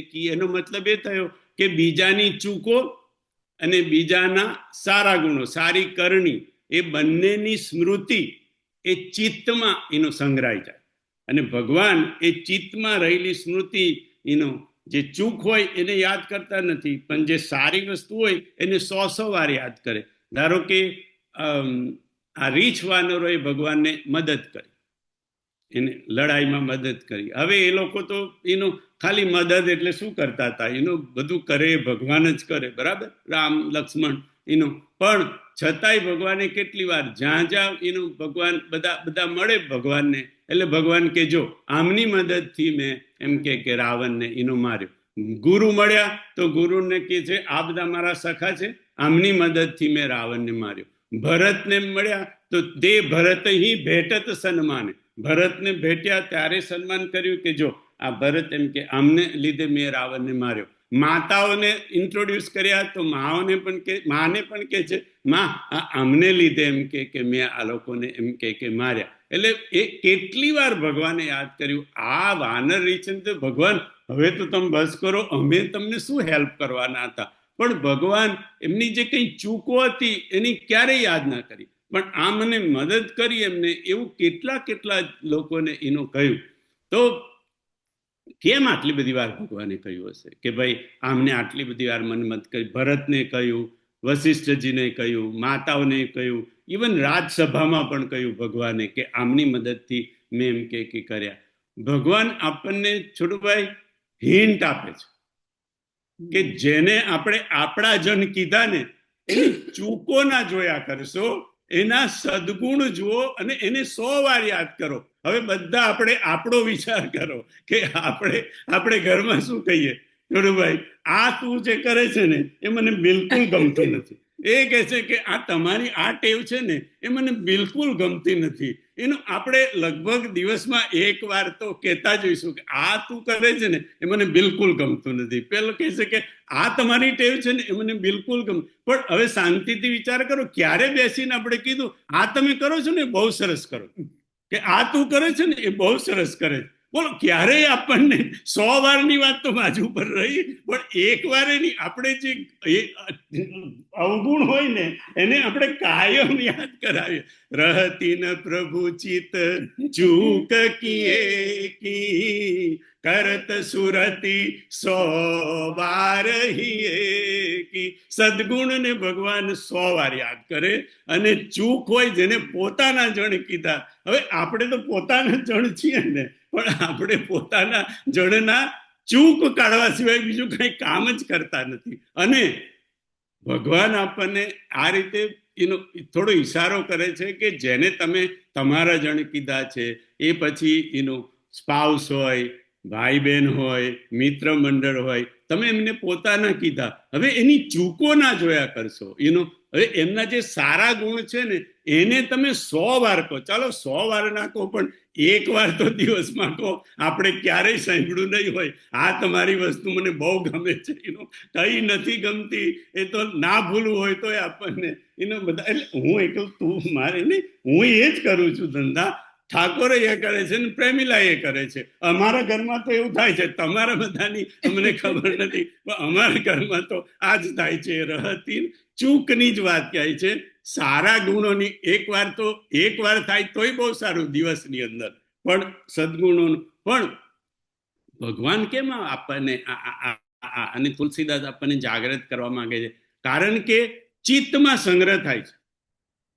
કી. એનો મતલબ એ થયો કે બીજાની ચૂકો અને બીજાના સારા ગુણો, સારી કરણી, એ બંનેની સ્મૃતિ એ ચિત્તમાં એનો સંગ્રહાઈ જાય. અને ભગવાન એ ચિત્તમાં રહેલી સ્મૃતિ જે ચૂક હોય એને યાદ કરતા નથી, પણ જે સારી વસ્તુ હોય એને 100 વાર યાદ કરે. ધારો કે આ રીછ વાનરોએ ભગવાનને મદદ કરી, એને લડાઈમાં મદદ કરી. હવે એ લોકો તો ખાલી મદદ એટલે શું કરતા હતા, બધું કરે ભગવાન જ કરે, બરાબર, રામ લક્ષ્મણ પણ છતાંય ભગવાને કેટલી વાર જ્યાં જ્યાં ભગવાન બધા મળે ભગવાનને, એટલે ભગવાન કે જો આમની મદદથી મેં એમ કે રાવણને માર્યો. ગુરુ મળ્યા તો ગુરુને કે છે આ બધા મારા સખા છે, આમની મદદથી મેં રાવણને માર્યો. ભરતને મળ્યા તો તે ભરત હી ભેટત સન્માને, ભરતને ભેટ્યા ત્યારે સન્માન કર્યું કે જો આ ભરત એમ કે આમને લીધે મેં રાવણને માર્યો. માતાઓને ઇન્ટ્રોડ્યુસ કર્યા તો માને પણ કે છે માં આમને લીધે એમ કે મેં આ લોકોને એમ કે માર્યા. એટલે એ કેટલી વાર ભગવાને યાદ કર્યું. આ વાનર રીછને તો ભગવાન હવે તો તમે બસ કરો, અમે તમને શું હેલ્પ કરવાના હતા, પણ ભગવાન એમની જે કઈ ચૂકો હતી એની ક્યારેય યાદ ના કરી, પણ આ મને મદદ કરી એમને, એવું કેટલા લોકોને કહ્યું. તો કેમ આટલી બધી વાર ભગવાને કહ્યું હશે કે ભાઈ આમને આટલી બધી વાર મને મદદ કરી? ભરતને કહ્યું, વશિષ્ઠજીને કહ્યું, માતાઓને કહ્યું, ઇવન રાજસભામાં પણ કહ્યું ભગવાને કે આમની મદદથી મેં એમ કે કર્યા. ભગવાન આપણને છોટુભાઈ હિન્ટ આપે છે કે જેને આપણે આપણા જન કીધા ને એની ચૂકો ના જોયા કરશો, એના સદગુણ જુઓ અને એને 100 વાર યાદ કરો. હવે બધા આપણે આપણો વિચાર કરો કે આપણે ઘરમાં શું કહીએ, છોટુભાઈ આ તું જે કરે છે ને એ મને બિલકુલ ગમતું નથી. એ કહે છે કે આ તમારી આ ટેવ છે ને એ મને બિલકુલ ગમતી નથી. આપણે લગભગ દિવસમાં 1 વાર તો કહેતા જોઈશું કે આ તું કરે છે ને એ મને બિલકુલ ગમતું નથી. પેલો કહે છે કે આ તમારી ટેવ છે ને એ મને બિલકુલ ગમતું. પણ હવે શાંતિથી વિચાર કરો, ક્યારે બેસીને આપણે કીધું આ તમે કરો છો ને બહુ સરસ કરો, કે આ તું કરે છે ને એ બહુ સરસ કરે છે? બોલો, ક્યારેય આપણને 100 વારની વાત તો બાજુ પર રહી, પણ 1 વાર નહીં, આપણે જે અવગુણ હોય ને એને આપણે કાયમ યાદ કરાવીએ. रहती न प्रभु चित चूक किए की करत सुरती 100 વાર કી. સદગુણ ને ભગવાન 100 વાર યાદ કરે, અને ચૂક હોય જેને પોતાના જણ કીધા. હવે આપણે તો પોતાના જણ છીએ ને, પણ આપણે પોતાના જણના ચૂક કાઢવા સિવાય બીજું કઈ કામ જ કરતા નથી. અને ભગવાન આપણને આ રીતે એનો થોડો ઈશારો કરે છે કે જેને તમે તમારા જણ કીધા છે, એ પછી એનો સ્પાઉસ હોય, ભાઈ બહેન હોય, મિત્ર મંડળ હોય, તમે એમને પોતાના કીધા. હવે એની ચૂકો ના જોયા કરશો. હવે એમના જે સારા ગુણ છે ને એને તમે 100 વાર કહો. ચાલો 100 વાર ના કહો, પણ 1 વાર તો દિવસમાં કહો. આપણે ક્યારેય સાંભળ્યું નહીં હોય, આ તમારી વસ્તુ મને બહુ ગમે છે, કઈ નથી ગમતી એ તો ના ભૂલવું હોય તો આપણને બધા. એટલે હું એકલું તું મારે નહીં, હું એ જ કરું છું ધંધા. ઠાકોરે એ કરે છે ને પ્રેમીલા એ કરે છે. અમારા ઘરમાં તો એવું થાય છે, તમારા બધાની અમને ખબર નથી, પણ અમારા ઘરમાં તો આ જ થાય છે. રહતી ચૂકની જ વાત કહે છે. સારા ગુણોની એક વાર થાય તોય બહુ સારું દિવસની અંદર, પણ સદગુણોનું પણ ભગવાન કેમ આપણને અને તુલસીદાસ આપણને જાગૃત કરવા માંગે છે? કારણ કે ચિત્તમાં સંગ્રહ થાય છે.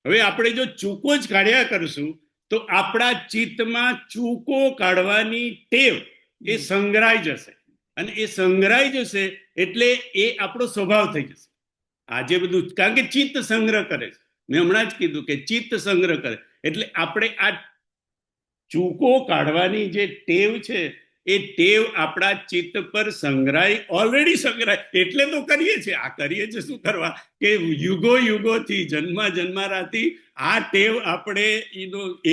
હવે આપણે જો ચૂકો જ કાઢ્યા કરશું તો આપણા ચિત્તમાં ચૂકો કાઢવાની ટેવ એ સંગ્રહાઈ જશે, અને એ સંગ્રહાઈ જશે એટલે એ આપણો સ્વભાવ થઈ જશે. આજે બધું કારણ કે ચિત્ત સંગ્રહ કરે છે. મેં હમણાં જ કીધું કે ચિત્ત સંગ્રહ કરે, એટલે આપણે આ ચૂકો કાઢવાની જે ટેવ છે એ ટેવ આપણા ચિત્ત પર સંગ્રહાય, ઓલરેડી સંગ્રહાય, એટલે તો કરીએ છીએ. આ કરીએ છીએ શું કરવા? કે યુગોથી જન્મારાથી આ ટેવ આપણે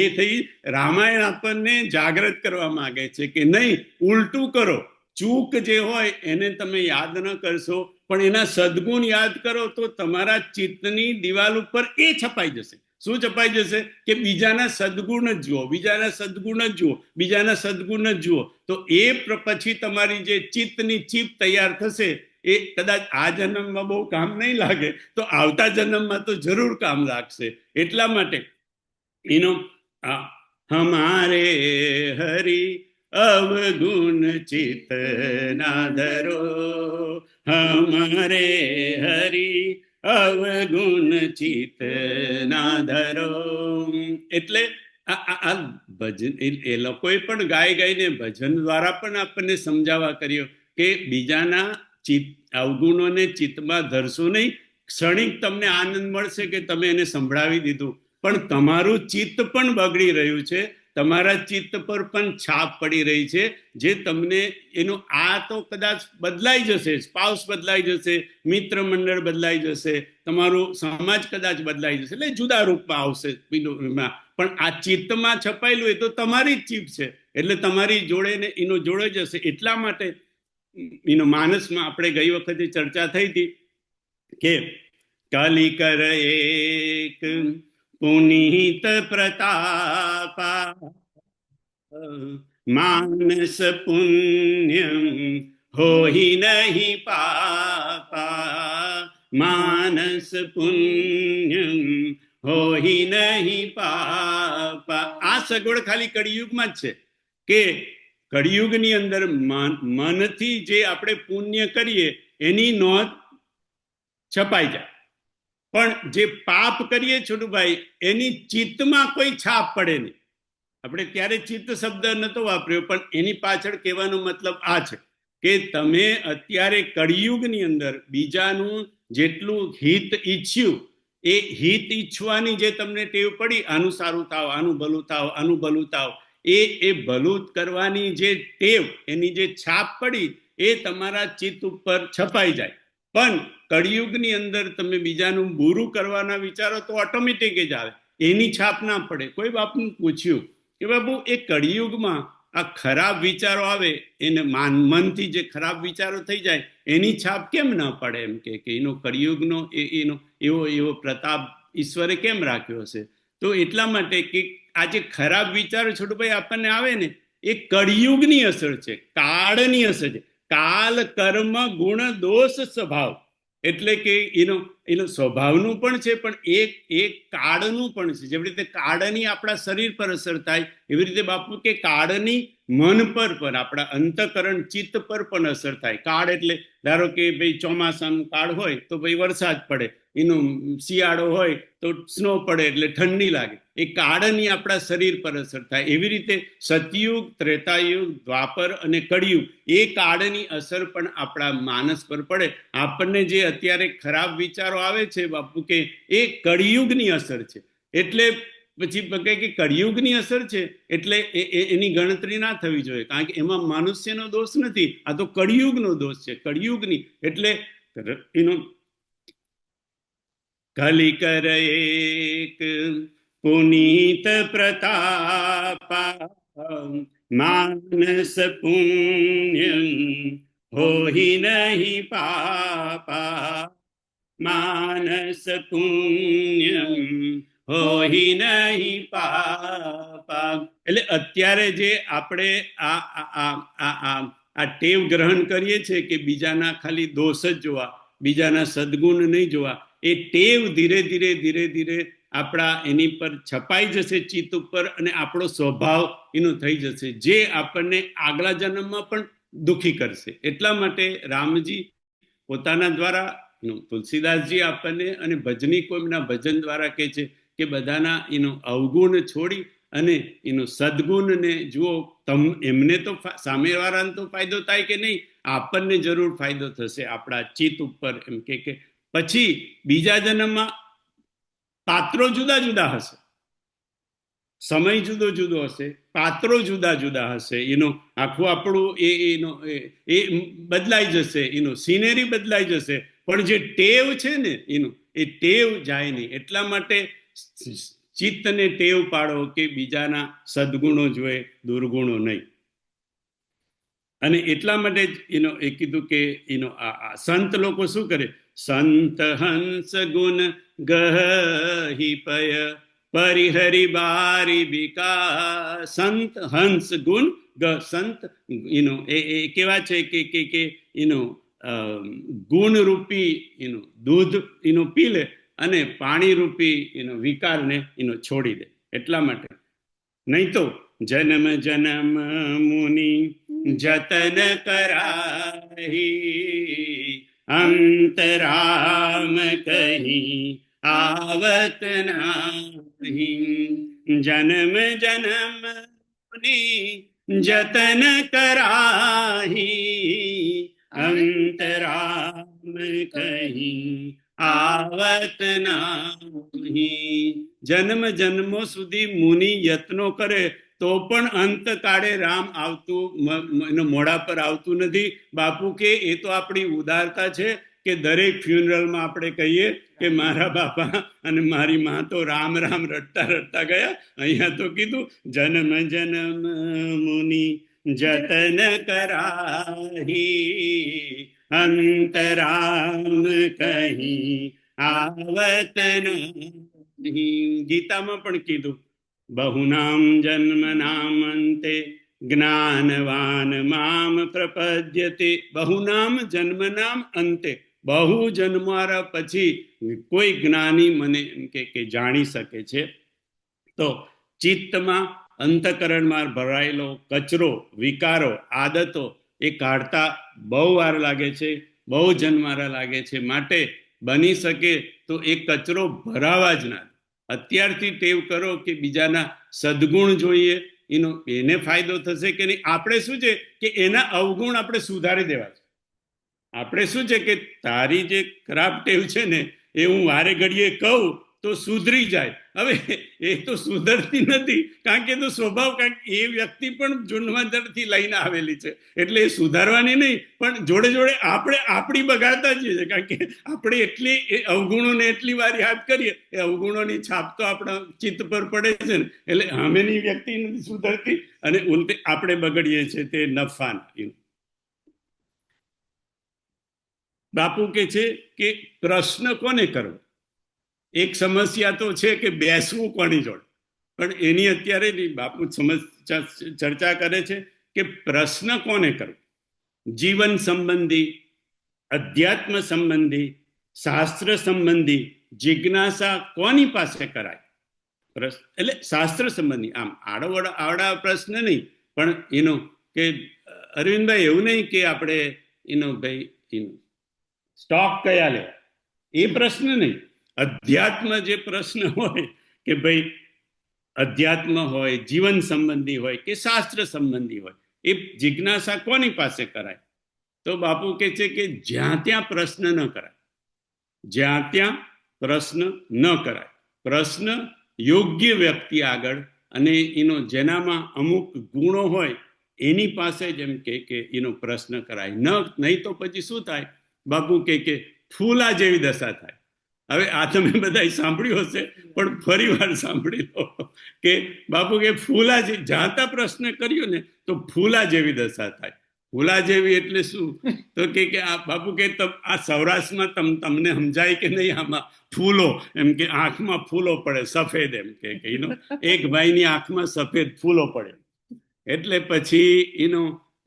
એ થઈ. રામાયણ આપણને જાગૃત કરવા માંગે છે કે નહીં, ઉલટું કરો. ચૂક જે હોય એને તમે યાદ ન કરશો, પણ એના સદગુણ યાદ કરો તો તમારા ચિત્તની દિવાલ ઉપર એ છપાઈ જશે. શું છપાઈ જશે? કે બીજાના સદગુણ જ જુઓ, બીજાના સદગુણ જ જુઓ, બીજાના સદગુણ જ જુઓ. તો એ પછી તમારી જે ચિત્તની ચીપ તૈયાર થશે એ કદાચ આ જન્મમાં બહુ કામ નહીં લાગે, તો આવતા જન્મમાં તો જરૂર કામ લાગશે. એટલા માટે એનો હમારે હરી અવગુણ ચિત્ત ના ધરો, હમારે હરી અવગુણ ચિત્ત ના ધરો. એટલે આ ભજન એ લોકોએ પણ ગાઈને ભજન દ્વારા પણ આપણને સમજાવવા કર્યો કે બીજાના અવગુણોને ચિત્તમાં ધરશો નહીં. ક્ષણિક તમને આનંદ મળશે કે તમે એને સંભળાવી દીધું, પણ તમારું ચિત્ત પણ બગડી રહ્યું છે, તમારા ચિત્ત પર પણ છાપ પડી રહી છે, જે તમને એનો આ તો કદાચ બદલાઈ જશે, સ્પાઉસ બદલાઈ જશે, મિત્ર મંડળ બદલાઈ જશે, તમારું સમાજ કદાચ બદલાઈ જશે, એટલે જુદા રૂપમાં આવશે, પણ આ ચિત્તમાં છપાયેલું એ તો તમારી જ ચીપ છે, એટલે તમારી જોડે ને એનો જોડે જશે. એટલા માટે એનો માનસમાં આપણે ગઈ વખતે ચર્ચા થઈ હતી કે કાલી કર એક પુનિત પ્રતાપા માનસ પુણ્યમ હોઈ નહીં પાપા, માનસ પુણ્યમ હોઈ નહીં પાપા. આ સગવડ ખાલી કળિયુગમાં જ છે કે કળિયુગની અંદર મનથી જે આપણે પુણ્ય કરીએ એની નોંધ છપાઈ જાય, પણ જે પાપ કરીએ છોટુભાઈ એની ચિત્તમાં કોઈ છાપ પડે નહીં. આપણે ત્યારે ચિત્ત શબ્દ નતો વાપર્યો, પણ એની પાછળ કહેવાનો મતલબ આ છે કે તમે અત્યારે કળિયુગની અંદર બીજાનું જેટલું હિત ઈચ્છ્યું, એ હિત ઈચ્છવાની જે તમને ટેવ પડી, આનું સારું થાવ, આનું ભલું થાવ, આનું ભલું થાવ, એ ભલું કરવાની જે ટેવ, એની જે છાપ પડી એ તમારા ચિત્ત ઉપર છપાઈ જાય. પણ કળિયુગની અંદર તમે બીજાનું બુરું કરવાના વિચારો તો ઓટોમેટિક જ આવે, એની છાપ ના પડે. કોઈ બાપનું પૂછ્યું કે બાબુ એ કળિયુગમાં આ ખરાબ વિચારો આવે, એને મનથી જે ખરાબ વિચારો થઈ જાય એની છાપ કેમ ના પડે? એમ કે એનો કળિયુગનો એનો એવો પ્રતાપ ઈશ્વરે કેમ રાખ્યો હશે? તો એટલા માટે કે આ જે ખરાબ વિચારો છોટુભાઈ આપણને આવે ને, એ કળિયુગની અસર છે, કાળની અસર છે. કાલ કર્મ ગુણ દોષ સ્વભાવ, એટલે કે એનો સ્વભાવનું પણ છે, પણ એક કાળનું પણ છે. જેવી રીતે કાળની આપણા શરીર પર અસર થાય, એવી રીતે બાપુ કે કાળની મન પર પણ, આપણા અંતકરણ ચિત્ત પર પણ અસર થાય. કાળ એટલે ધારો કે ભાઈ ચોમાસાનું કાળ હોય તો ભાઈ વરસાદ પડે, એનો શિયાળો હોય તો સ્નો પડે એટલે ઠંડી લાગે. એ કાળની આપણા શરીર પર અસર થાય. એવી રીતે સતયુગ, ત્રેતાયુગ, દ્વાપર અને કળિયુગ, એ કાળની અસર પણ આપણા માનસ પર પડે. આપણને જે અત્યારે ખરાબ વિચારો આવે છે બાપુ કે એ કળિયુગની અસર છે. એટલે પછી કહે કે કળિયુગની અસર છે એટલે એની ગણતરી ના થવી જોઈએ, કારણ કે એમાં મનુષ્યનો દોષ નથી, આ તો કળિયુગનો દોષ છે. કળિયુગની એટલે એનો કલિકર એક પુનીત પ્રતાપા, માનસ પુણ્યમ હોહિ નહીં પાપા, માનસ પુણ્યમ હોહિ નહીં પાપા. એટલે અત્યારે જે આપણે આ ટેવ ગ્રહણ કરીએ છીએ કે બીજાના ખાલી દોષ જ જોવા, બીજાના સદગુણ નહીં જોવા, એ ટેવ ધીરે ધીરે આપણા એની પર છપાઈ જશે ચિત્ત ઉપર, અને આપણો સ્વભાવ એનો થઈ જશે, જે આપણને આગલા જન્મમાં પણ દુખી કરશે. એટલા માટે રામજી પોતાના દ્વારા, તુલસીદાસજી આપણને અને ભજની કોઈના ભજન દ્વારા કહે છે કે બધાના અવગુણ છોડી અને સદગુણને જુઓ. એમને તો સામેવાળાને તો ફાયદો થાય કે નહીં, આપણને જરૂર ફાયદો થશે આપણા ચિત્ત ઉપર. એમ કે પછી બીજા જન્મમાં પાત્રો જુદા જુદા હશે, સમય જુદો જુદો હશે, પાત્રો જુદા જુદા હશે, આખું આપણું એ બદલાઈ જશે, સિનેરી બદલાઈ જશે, પણ જે ટેવ છે ને એ ટેવ જાય નહીં. એટલા માટે ચિત્તને ટેવ પાડો કે બીજાના સદગુણો જોઈએ, દુર્ગુણો નહીં. અને એટલા માટે જ એ કીધું કે સંત લોકો શું કરે, સંત હંસ ગુણ ગહી પય પરિહરી બારી વિકા. સંત હંસ ગુણ ગ, સંત એ કેવા છે કે ગુણ રૂપી દૂધ પી લે અને પાણી રૂપી વિકારને છોડી દે. એટલા માટે નહીં તો જન્મ જન્મ મુનિ જતન કરાહી, અંતરામ કહી આવત નહીં. જન્મ જન્મ મુનિ જતન કરાહી, અંતરામ કહી આવત નહીં. જન્મ જન્મો સુધી મુનિ યત્નો કરે તો પણ અંત કાળે રામ આવતું મોઢા પર આવતું નથી. બાપુ કે એ તો આપણી ઉદારતા છે કે દરેક ફ્યુનરલમાં આપણે કહીએ કે મારા બાપા અને મારી માં તો રામ રામ રડતા રડતા ગયા. અહીંયા તો કીધું જન્મ જન્મ મુનિ જતન કરાહી, અંતરામ કહી આવત નહીં. ગીતામાં પણ કીધું બહુનામ જન્મ નામ અંતે જ્ઞાનવાન મામ પ્રપદ્યતે. બહુનામ જન્મ નામ અંતે, બહુ જન્મારા પછી કોઈ જ્ઞાની મને કે જાણી શકે છે. તો ચિત્તમાં અંતકરણમાં ભરાયેલો કચરો, વિકારો, આદતો એ કાઢતા બહુ વાર લાગે છે, બહુ જન્મારા લાગે છે. માટે બની શકે તો એ કચરો ભરાવા જ ના. અત્યારથી ટેવ કરો કે બીજાના સદગુણ જોઈએ, એને ફાયદો થશે કે નહીં. આપણે શું છે કે એના અવગુણ આપણે સુધારી દેવા છે. આપણે શું છે કે તારી જે ખરાબ ટેવ છે ને એ હું વારે ઘડીએ કહું તો સુધરી જાય. હવે એ તો સુધરતી નથી, કારણ કે તો સ્વભાવ, કારણ કે એ વ્યક્તિ પણ જન્માંતરથી લઈને આવેલી છે, એટલે એ સુધારવાની નહીં, પણ જોડે જોડે આપણે આપણી બગાડતા જઈએ છીએ. કારણ કે આપણે એટલી અવગુણોને એટલી વાર યાદ કરીએ, એ અવગુણોની છાપ તો આપણા ચિત્ત પર પડે છે ને, એટલે સામેની વ્યક્તિ નથી સુધરતી અને ઉલટી આપણે બગડીએ છીએ. તે નફાન. બાપુ કે છે કે પ્રશ્ન કોને કરવો. એક સમસ્યા તો છે કે બેસવું કોની જોડે, પણ એની અત્યારે બાપુ ચર્ચા કરે છે કે પ્રશ્ન કોને કરવો. જીવન સંબંધી, અધ્યાત્મ સંબંધી, શાસ્ત્ર સંબંધી જિજ્ઞાસા કોની પાસે કરાય? એટલે શાસ્ત્ર સંબંધી, આમ આવડા પ્રશ્ન નહીં, પણ એનો કે અરવિંદભાઈ એવું નહીં કે આપણે એનો ભાઈ એનો સ્ટોક કયા લેવા, એ પ્રશ્ન નહીં. અધ્યાત્મ જે પ્રશ્ન હોય કે ભાઈ અધ્યાત્મ હોય, જીવન સંબંધી હોય કે શાસ્ત્ર સંબંધી હોય, એ જિજ્ઞાસા કોની પાસે કરાય? તો બાપુ કે છે કે જ્યાં ત્યાં પ્રશ્ન ન કરાય, જ્યાં ત્યાં પ્રશ્ન ન કરાય. પ્રશ્ન યોગ્ય વ્યક્તિ આગળ, અને એનો જેનામાં અમુક ગુણો હોય એની પાસે જ એમ કે એનો પ્રશ્ન કરાય. નહીં તો પછી શું થાય બાપુ કે ફૂલા જેવી દશા થાય. હવે આ તમે બધા સાંભળ્યું હશે, પણ ફરી વાર સાંભળી લો કે બાપુ કે ફૂલા જાતા પ્રશ્ન કર્યો ને તો ફૂલા જેવી દશા થાય. ફૂલા જેવી એટલે શું? તો કે આ બાપુ કે આ સૌરાષ્ટ્રમાં તમને સમજાય કે નહીં? આમાં ફૂલો, એમ કે આંખમાં ફૂલો પડે સફેદ, એમ કે એક ભાઈની આંખમાં સફેદ ફૂલો પડે. એટલે પછી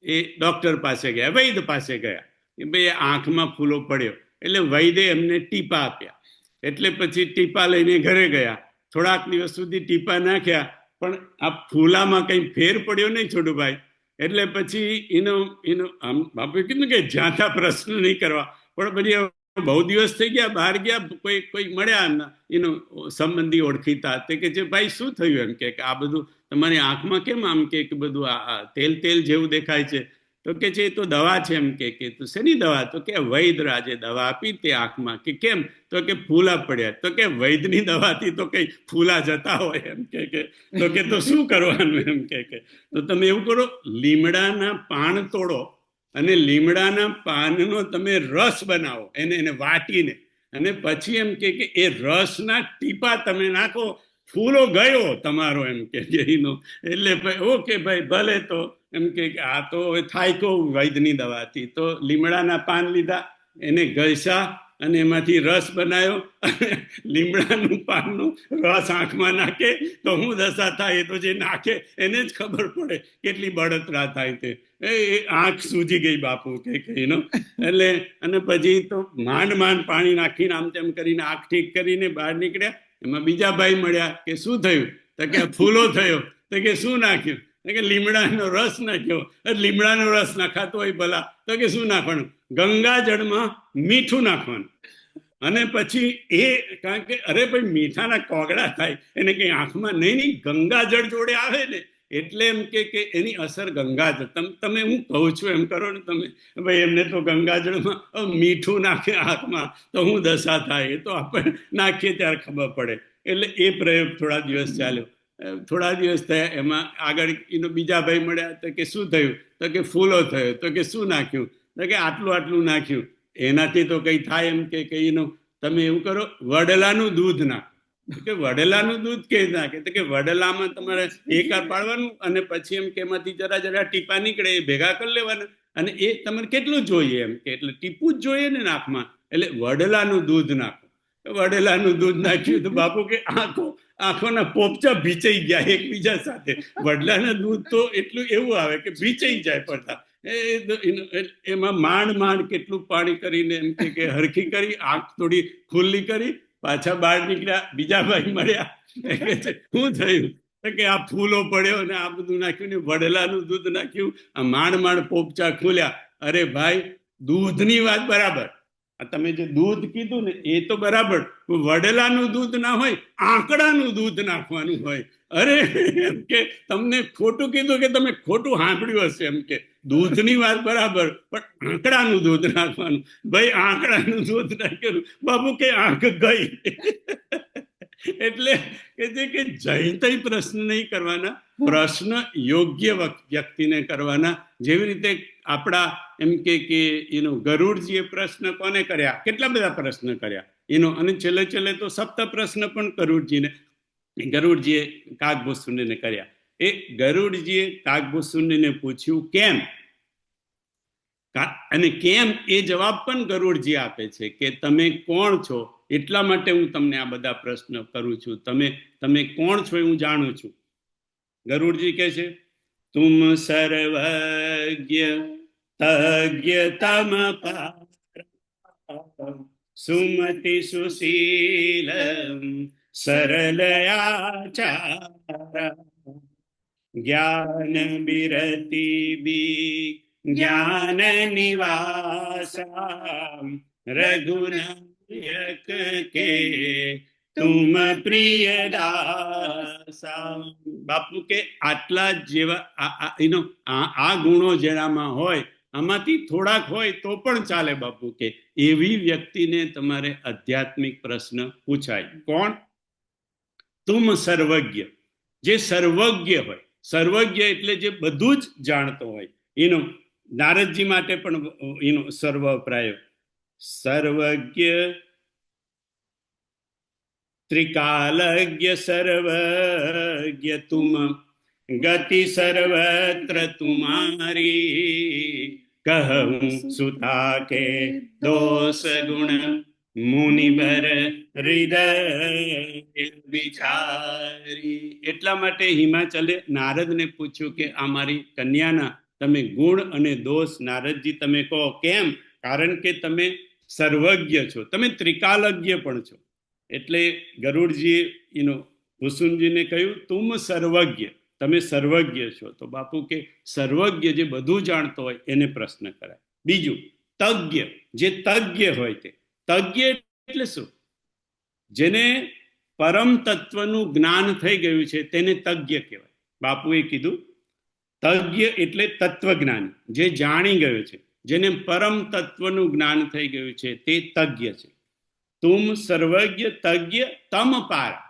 એ ડોક્ટર પાસે ગયા, વૈદ પાસે ગયા કે ભાઈ આંખમાં ફૂલો પડ્યો. એટલે વૈદે એમને ટીપા આપ્યા. એટલે પછી ટીપા લઈને ઘરે ગયા. થોડાક દિવસ સુધી ટીપા નાખ્યા, પણ આ ફૂલામાં કઈ ફેર પડ્યો નહીં છોટુભાઈ. એટલે પછી બાપુ કીધું કે જ્યાં ત્યાં પ્રશ્ન નહીં કરવા. પણ પછી બહુ દિવસ થઈ ગયા, બહાર ગયા, કોઈ મળ્યા સંબંધી ઓળખીતા, તે કે છે ભાઈ શું થયું? એમ કે આ બધું તમારી આંખમાં કેમ આમ કે બધું આ તેલ જેવું દેખાય છે? તો કે છે એ તો દવા છે. એમ કે તો શેની દવા? તો કે વૈદરાજે દવા આપી તે આંખમાં. કે કેમ? તો કે ફૂલા પડ્યા. તો કે વૈદની દવાથી તો કઈ ફૂલા જતા હોય? એમ કે તો શું કરવાનું? એમ કે તો તમે એવું કરો, લીમડાના પાન તોડો અને લીમડાના પાનનો તમે રસ બનાવો, એને વાટીને, અને પછી એમ કે એ રસના ટીપા તમે નાખો, ફૂલો ગયો તમારો. એમ કે એટલે ઓકે ભાઈ ભલે. તો એમ કે આ તો થાય કહું વૈદની દવાથી. તો લીમડાના પાન લીધા, એને ઘસ્યા અને એમાંથી રસ બનાવ્યો. લીમડાનું પાનનું રસ આંખમાં નાખે તો હું દશા થાય? એ તો જે નાખે એને જ ખબર પડે કેટલી બળતરા થાય તે. એ આંખ સૂજી ગઈ બાપુ કે એટલે અને પછી તો માંડ પાણી નાખીને આમ તેમ કરીને આંખ ઠીક કરીને બહાર નીકળ્યા. એમાં બીજા ભાઈ મળ્યા કે શું થયું? તો કે ફૂલો થયો. તો કે શું નાખ્યું? કે લીમડાનો રસ નાખ્યો. લીમડાનો રસ નાખાતો હોય ભલા. તો કે શું નાખવાનું? ગંગાજળમાં મીઠું નાખવાનું. અને પછી કારણ કે અરે ભાઈ મીઠાના કોગળા થાય, એને કઈ આંખમાં નહીં, ગંગાજળ જોડે આવે ને, એટલે એમ કે એની અસર ગંગાજળ. તમે હું કહું છું એમ કરો ને તમે. ભાઈ એમને તો ગંગાજળમાં મીઠું નાખે આંખમાં તો હું દશા થાય? એ તો આપણે નાખીએ ત્યારે ખબર પડે. એટલે એ પ્રયોગ થોડા દિવસ ચાલ્યો. થોડા દિવસ થયા, એમાં આગળ બીજા ભાઈ મળ્યા. તો કે શું થયું? તો કે ફૂલો થયો. તો કે શું નાખ્યું? તો કે આટલું નાખ્યું. એનાથી તો કઈ થાય? એમ કે તમે એવું કરો, વડલાનું દૂધ નાખો. કે વડલાનું દૂધ કેવી નાખે? તો કે વડલામાં તમારે એકાર પાડવાનું, અને પછી એમ કે એમાંથી જરા ટીપા નીકળે એ ભેગા કરી લેવાના. અને એ તમારે કેટલું જોઈએ? એમ કે એટલે ટીપું જ જોઈએ ને નાકમાં. એટલે વડલાનું દૂધ નાખો. વડેલાનું દૂધ નાખ્યું તો બાપુ કે આંખોના પોપચા ભીચાઈ ગયા એકબીજા સાથે. વડલાના દૂધ તો એટલું એવું આવે કે ભીચાઈ જાય પડતા. એમાં માંડ કેટલું પાણી કરીને એમ કે હરખી કરી, આંખ થોડી ખુલ્લી કરી, પાછા બહાર નીકળ્યા. બીજા ભાઈ મળ્યા. શું થયું? કે આ ફૂલો પડ્યો ને આ બધું નાખ્યું ને વડલાનું દૂધ નાખ્યું, આ માંડ પોપચા ખુલ્યા. અરે ભાઈ, દૂધની વાત બરાબર, તમે જે દૂધ કીધું ને એ તો બરાબર. વડલાનું દૂધ ના હોય, આંકડાનું દૂધ નાખવાનું હોય. અરે એમ કે તમને ખોટું કીધું કે તમે ખોટું સાંભળ્યું હશે. એમ કે દૂધની વાત બરાબર, પણ આંકડાનું દૂધ નાખવાનું. ભાઈ આંકડાનું દૂધ નાખ્યું બાબુ કે આંખ ગઈ. એટલે કે જઈ પ્રશ્ન નહીં કરવાના, પ્રશ્ન યોગ્ય વ્યક્તિને કરવાના. જેવી રીતે આપણા એમ કે ગરુડજીએ પ્રશ્ન કોને કર્યા? કેટલા બધા પ્રશ્ન કર્યા અને છેલ્લે તો સપ્ત પ્રશ્ન પણ ગરુડજીએ કાગભૂસુંડીને કર્યા. એ ગરુડજીએ કાગભૂસુંડીને પૂછ્યું કેમ, અને કેમ એ જવાબ પણ ગરુડજી આપે છે કે તમે કોણ છો એટલા માટે હું તમને આ બધા પ્રશ્ન કરું છું. તમે કોણ છો એ હું જાણું છું. ગરુડજી કહે છે તુમ સર્વજ્ઞ તજ્ઞ તમ સુમતિ સુશીલ સરલયાચાર જ્ઞાન બિરતિ બી જ્ઞાન નિવાસા રઘુનાયક કે તુમ પ્રિય દાસા. બાપુ કે આટલા જેવા આ ગુણો જેનામાં હોય, આમાંથી થોડાક હોય તો પણ ચાલે. બાપુ કે એવી વ્યક્તિને તમારે આધ્યાત્મિક પ્રશ્ન પૂછાય. કોણ? તુમ સર્વજ્ઞ. જે સર્વજ્ઞ હોય, સર્વજ્ઞ એટલે જે બધું જ જાણતો હોય. એનો નારદજી માટે પણ એનો સર્વ વપરાય. સર્વજ્ઞ ત્રિકાલજ્ઞ સર્વજ્ઞ તુમ ગતિ સર્વત્ર તુમારી કહું સુતા કે દોષ ગુણ મુનિબર હૃદય વિચારી. એટલા માટે હિમાચલે નારદને પૂછ્યું કે આ મારી કન્યાના તમે ગુણ અને દોષ નારદજી તમે કહો. કેમ? કારણ કે તમે સર્વજ્ઞ છો, તમે ત્રિકાલજ્ઞ પણ છો. એટલે ગરુડજીએ ભૂષુંજીને કહ્યું તુમ સર્વજ્ઞ, તમે સર્વજ્ઞ છો. તો બાપુ કે સર્વજ્ઞ જે બધું જાણતો હોય એને પ્રશ્ન કરાય. બીજું તજ્ઞ, જે તજ્ઞ હોય તે. તજ્ઞ એટલે શું? જેને પરમ તત્વનું જ્ઞાન થઈ ગયું છે તેને તજ્ઞ કહેવાય. બાપુએ કીધું તજ્ઞ એટલે તત્વજ્ઞાની, જે જાણી ગયો છે, જેને પરમ તત્વનું જ્ઞાન થઈ ગયું છે તે તજ્ઞ છે. તુમ સર્વજ્ઞ તજ્ઞ તમ પારા.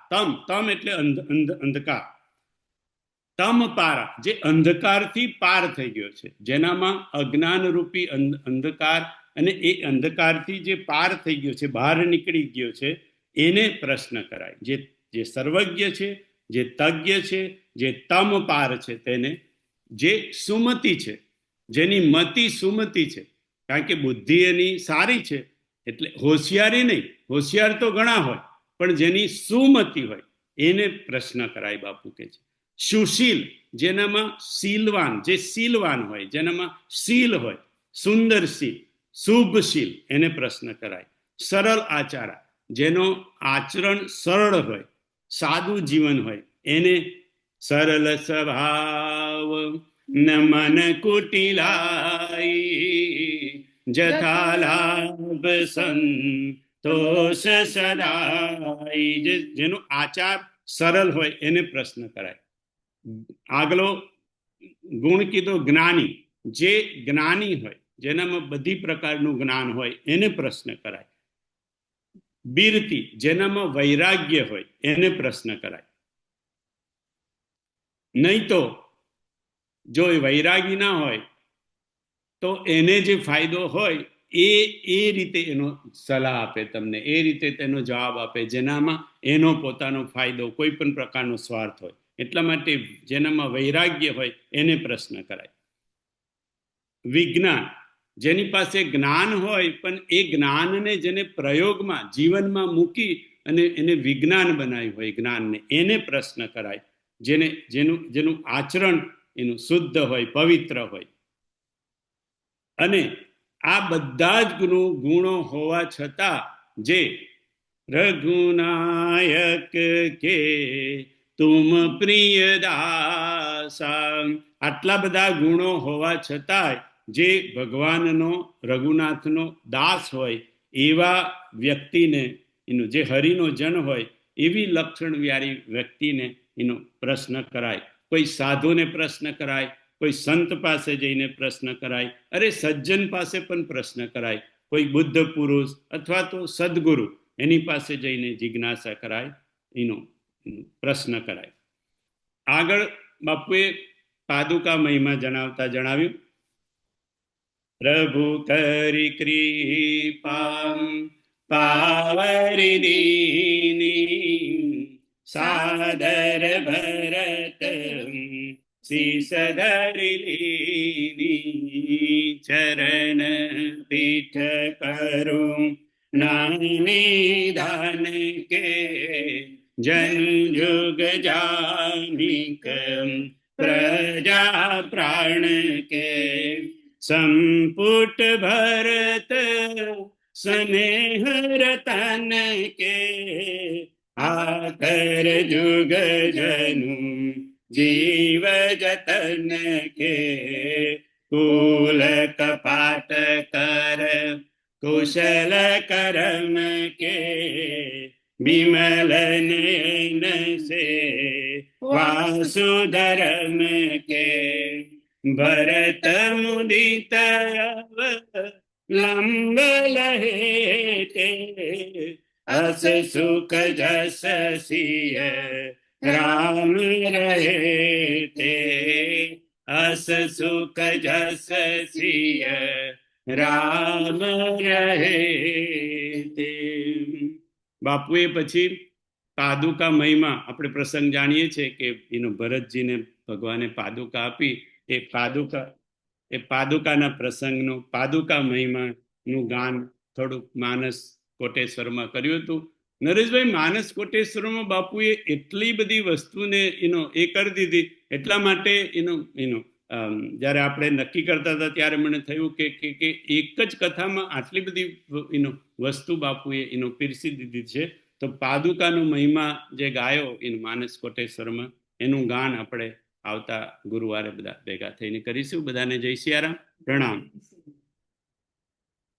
તમ એટલે અંધકાર. તમ પારા, જે અંધકારથી પાર થઈ ગયો છે, જેનામાં અજ્ઞાન રૂપી અંધકાર, અને એ અંધકારથી જે પાર થઈ ગયો છે, બહાર નીકળી ગયો છે, એને પ્રશ્ન કરાય. જે સર્વજ્ઞ છે, જે તજ્ઞ છે, જે તમ પાર છે, તેને જે સુમતિ છે, જેની મતિ સુમતિ છે, કારણ કે બુદ્ધિ એની સારી છે, એટલે હોશિયારી નહીં, હોશિયાર તો ઘણા હોય, પણ જેની સુમતિ હોય એને પ્રશ્ન કરાય. બાપુ કે છે સુશીલ, જેનામાં શીલવાન, જે શીલવાન હોય, જેનામાં શીલ હોય, સુંદર શીલ, શુભશીલ, એને પ્રશ્ન કરાય. સરળ આચારા, જેનો આચરણ સરળ હોય, સાદું જીવન હોય, એને સરળ સ્વભાવ ન મન કુટિલાઈ જથાલાભ સંતોષ સદાઈ. જેનો આચાર સરળ હોય એને પ્રશ્ન કરાય. આગલો ગુણ કીધો જ્ઞાની, જે જ્ઞાની હોય, જેનામાં બધી પ્રકારનું જ્ઞાન હોય એને પ્રશ્ન કરાય. બિરતી, જેનામાં વૈરાગ્ય હોય એને પ્રશ્ન કરાય. નહીં તો જો એ વૈરાગી ના હોય તો એને જે ફાયદો હોય એ રીતે એનો સલાહ આપે તમને, એ રીતે તેનો જવાબ આપે, જેનામાં એનો પોતાનો ફાયદો, કોઈ પણ પ્રકારનો સ્વાર્થ હોય. એટલા માટે જેનામાં વૈરાગ્ય હોય એને પ્રશ્ન કરાય. વિજ્ઞાન, જેની પાસે જ્ઞાન હોય પણ એ જ્ઞાનને જેને પ્રયોગમાં, જીવનમાં મૂકી અને એને વિજ્ઞાન બનાવ્યું હોય, જ્ઞાનને, એને પ્રશ્ન કરાય. જેનું આચરણ એનું શુદ્ધ હોય, પવિત્ર હોય. અને આ બધા જ ગુણો હોવા છતાં જે રઘુનાયક કે તુમ પ્રિય દાસા, આટલા બધા ગુણો હોવા છતાં જે ભગવાનનો, રઘુનાથનો દાસ હોય એવા વ્યક્તિને, એનો જે હરિનો જન હોય એવી લક્ષણવાળી વ્યક્તિને એનો પ્રશ્ન કરાય. કોઈ સાધુને પ્રશ્ન કરાય, કોઈ સંત પાસે જઈને પ્રશ્ન કરાય, અરે સજ્જન પાસે પણ પ્રશ્ન કરાય, કોઈ બુદ્ધ પુરુષ અથવા તો સદગુરુ એની પાસે જઈને જિજ્ઞાસા કરાય, એનો પ્રશ્ન કરાય. આગળ બાપુએ પાદુકા મહિમા જણાવતા જણાવ્યું, પ્રભુ કરી કૃપા પાવરી દીની સાદર ભરત શીશ ધરી લીની ચરણ પીઠ કરું નાનિધાન કે જન જુગ જાનિક પ્રજા પ્રાણ કે સંપુટ ભરત स्नेह रतन के आकर जुग जनु जीव जतन के कुल कपाट कर कुशल कर्म के विमल नयन से वासुधर्म के भरत मुदित लंब लहे ते अस सुख जस सिय राम रहे ते अस सुख जस सिय રામ રહે તે. બાપુએ પછી પાદુકા મહિમા, આપણે પ્રસંગ જાણીએ છીએ કે એનો ભરતજીને ભગવાને પાદુકા આપી, એ પાદુકાના પ્રસંગનું પાદુકા મહિમાનું ગાન થોડુંક માનસ કોટેશ્વરમાં કર્યું હતું. નરેશભાઈ, માનસ કોટેશ્વરમાં બાપુએ એટલી બધી વસ્તુને એ કરી દીધી. એટલા માટે જ્યારે આપણે નક્કી કરતા હતા ત્યારે મને થયું કે એક જ કથામાં આટલી બધી વસ્તુ બાપુએ પીરસી દીધી છે. તો પાદુકાનો મહિમા જે ગાયો માનસ કોટેશ્વરમાં, એનું ગાન આપણે આવતા ગુરુવારે બધા ભેગા થઈને કરીશું. બધાને જય સિયારામ, પ્રણામ.